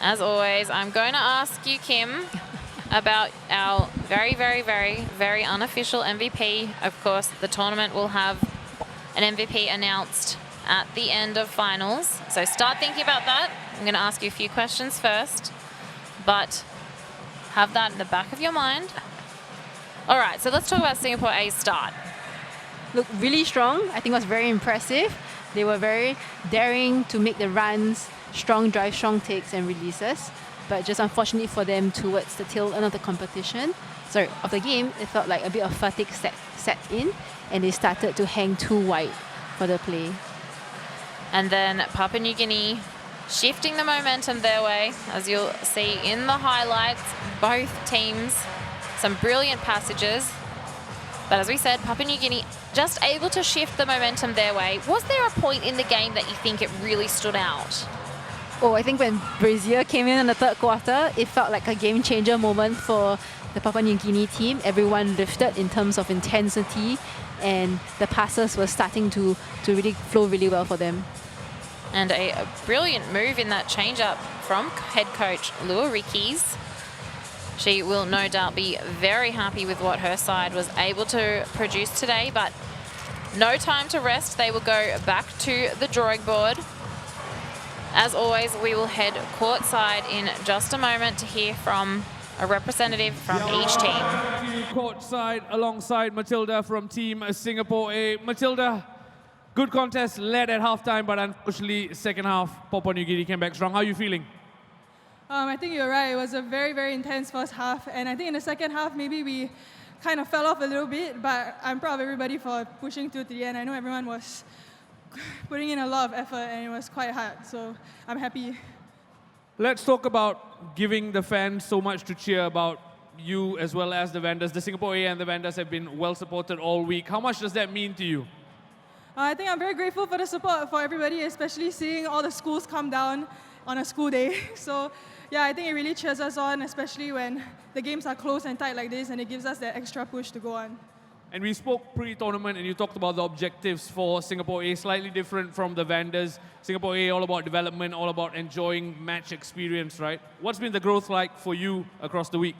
As always, I'm going to ask you, Kim, about our very, very, very, very unofficial MVP. Of course, the tournament will have an MVP announced at the end of finals. So start thinking about that. I'm going to ask you a few questions first, but have that in the back of your mind. All right, so let's talk about Singapore A's start. Looked really strong. I think it was very impressive. They were very daring to make the runs, strong drive, strong takes and releases. But just unfortunately for them, towards the tail end of the competition, of the game, it felt like a bit of fatigue set in, and they started to hang too wide for the play. And then Papua New Guinea shifting the momentum their way, as you'll see in the highlights. Both teams, some brilliant passages. But as we said, Papua New Guinea just able to shift the momentum their way. Was there a point in the game that you think it really stood out? Oh, I think when Brazier came in the third quarter, it felt like a game-changer moment for the Papua New Guinea team. Everyone lifted in terms of intensity, and the passes were starting to really flow really well for them. And a brilliant move in that change-up from head coach Lua Rikis. She will no doubt be very happy with what her side was able to produce today, but no time to rest. They will go back to the drawing board. As always, we will head courtside in just a moment to hear from a representative from each team. Courtside alongside Matilda from Team Singapore A. Matilda, good contest, led at halftime, but unfortunately, second half, Papua New Guinea came back strong. How are you feeling? I think you're right. It was a very, very intense first half, and I think in the second half, maybe we kind of fell off a little bit, but I'm proud of everybody for pushing through to the end. I know everyone was putting in a lot of effort, and it was quite hard, so I'm happy. Let's talk about giving the fans so much to cheer about you as well as the vendors. The Singapore A and the vendors have been well supported all week. How much does that mean to you? I think I'm very grateful for the support for everybody, especially seeing all the schools come down on a school day. So yeah, I think it really cheers us on, especially when the games are close and tight like this, and it gives us that extra push to go on. And we spoke pre-tournament, and you talked about the objectives for Singapore A, slightly different from the vendors. Singapore A, all about development, all about enjoying match experience, right? What's been the growth like for you across the week?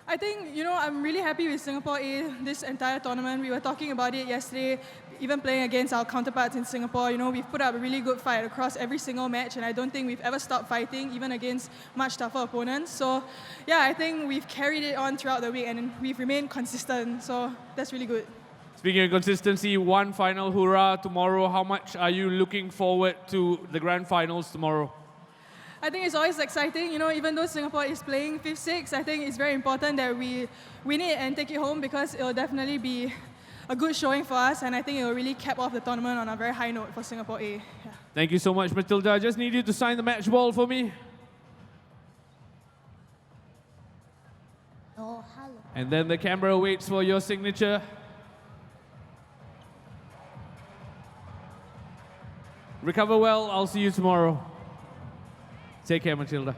I think, I'm really happy with Singapore A this entire tournament. We were talking about it yesterday, even playing against our counterparts in Singapore. We've put up a really good fight across every single match, and I don't think we've ever stopped fighting, even against much tougher opponents. So, yeah, I think we've carried it on throughout the week, and we've remained consistent. So that's really good. Speaking of consistency, one final hurrah tomorrow. How much are you looking forward to the grand finals tomorrow? I think it's always exciting, even though Singapore is playing 5th, 6th, I think it's very important that we win it and take it home, because it will definitely be a good showing for us, and I think it will really cap off the tournament on a very high note for Singapore A. Yeah. Thank you so much, Matilda. I just need you to sign the match ball for me. Oh, hello. And then the camera waits for your signature. Recover well. I'll see you tomorrow. Take care, Matilda.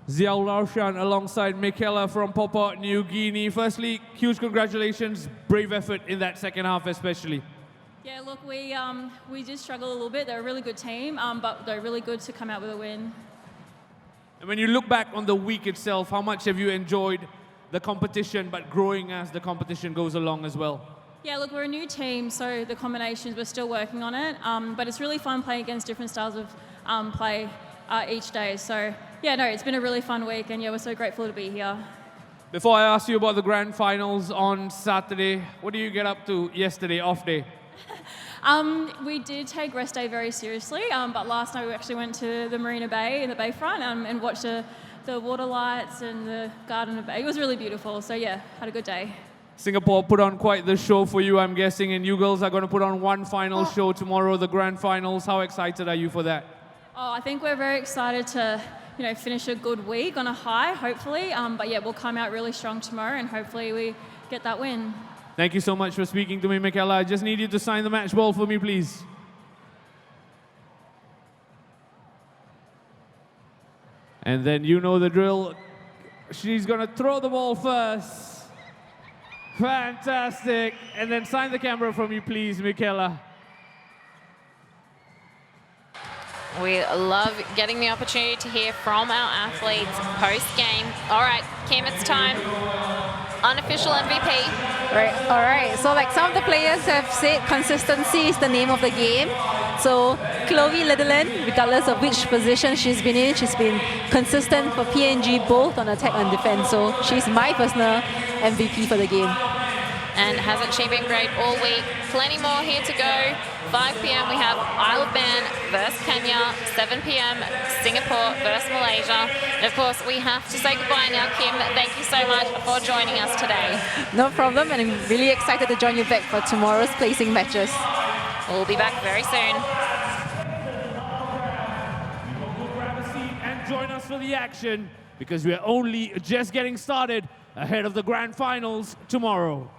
Ziaul Laushan alongside Michaela from Papua New Guinea. Firstly, huge congratulations. Brave effort in that second half especially. Yeah, look, we did struggle a little bit. They're a really good team, but they're really good to come out with a win. And when you look back on the week itself, how much have you enjoyed the competition, but growing as the competition goes along as well? Yeah, look, we're a new team, so the combinations, we're still working on it. But it's really fun playing against different styles of play each day. So, yeah, no, it's been a really fun week, and yeah, we're so grateful to be here. Before I ask you about the grand finals on Saturday, what do you get up to yesterday, off day? We did take rest day very seriously, but last night we actually went to the Marina Bay in the bayfront and watched the water lights and the Garden of Bay. It was really beautiful, so yeah, had a good day. Singapore put on quite the show for you, I'm guessing, and you girls are going to put on one final show tomorrow, the grand finals. How excited are you for that? Oh, I think we're very excited to finish a good week on a high, hopefully. But yeah, we'll come out really strong tomorrow, and hopefully we get that win. Thank you so much for speaking to me, Michaela. I just need you to sign the match ball for me, please. And then you know the drill. She's going to throw the ball first. Fantastic. And then sign the camera for me, please, Michaela. We love getting the opportunity to hear from our athletes post-game. All right, Kim, it's time. unofficial MVP. Right, all right. So like some of the players have said, consistency is the name of the game. So Chloe Litherland, regardless of which position she's been in, she's been consistent for PNG both on attack and defense. So she's my personal MVP for the game. And hasn't she been great all week? Plenty more here to go. 5 p.m. we have Isle of Man versus Kenya. 7 p.m. Singapore versus Malaysia. And of course, we have to say goodbye now, Kim. Thank you so much for joining us today. No problem, and I'm really excited to join you back for tomorrow's placing matches. We'll be back very soon. Grab a seat and join us for the action because we're only just getting started ahead of the grand finals tomorrow.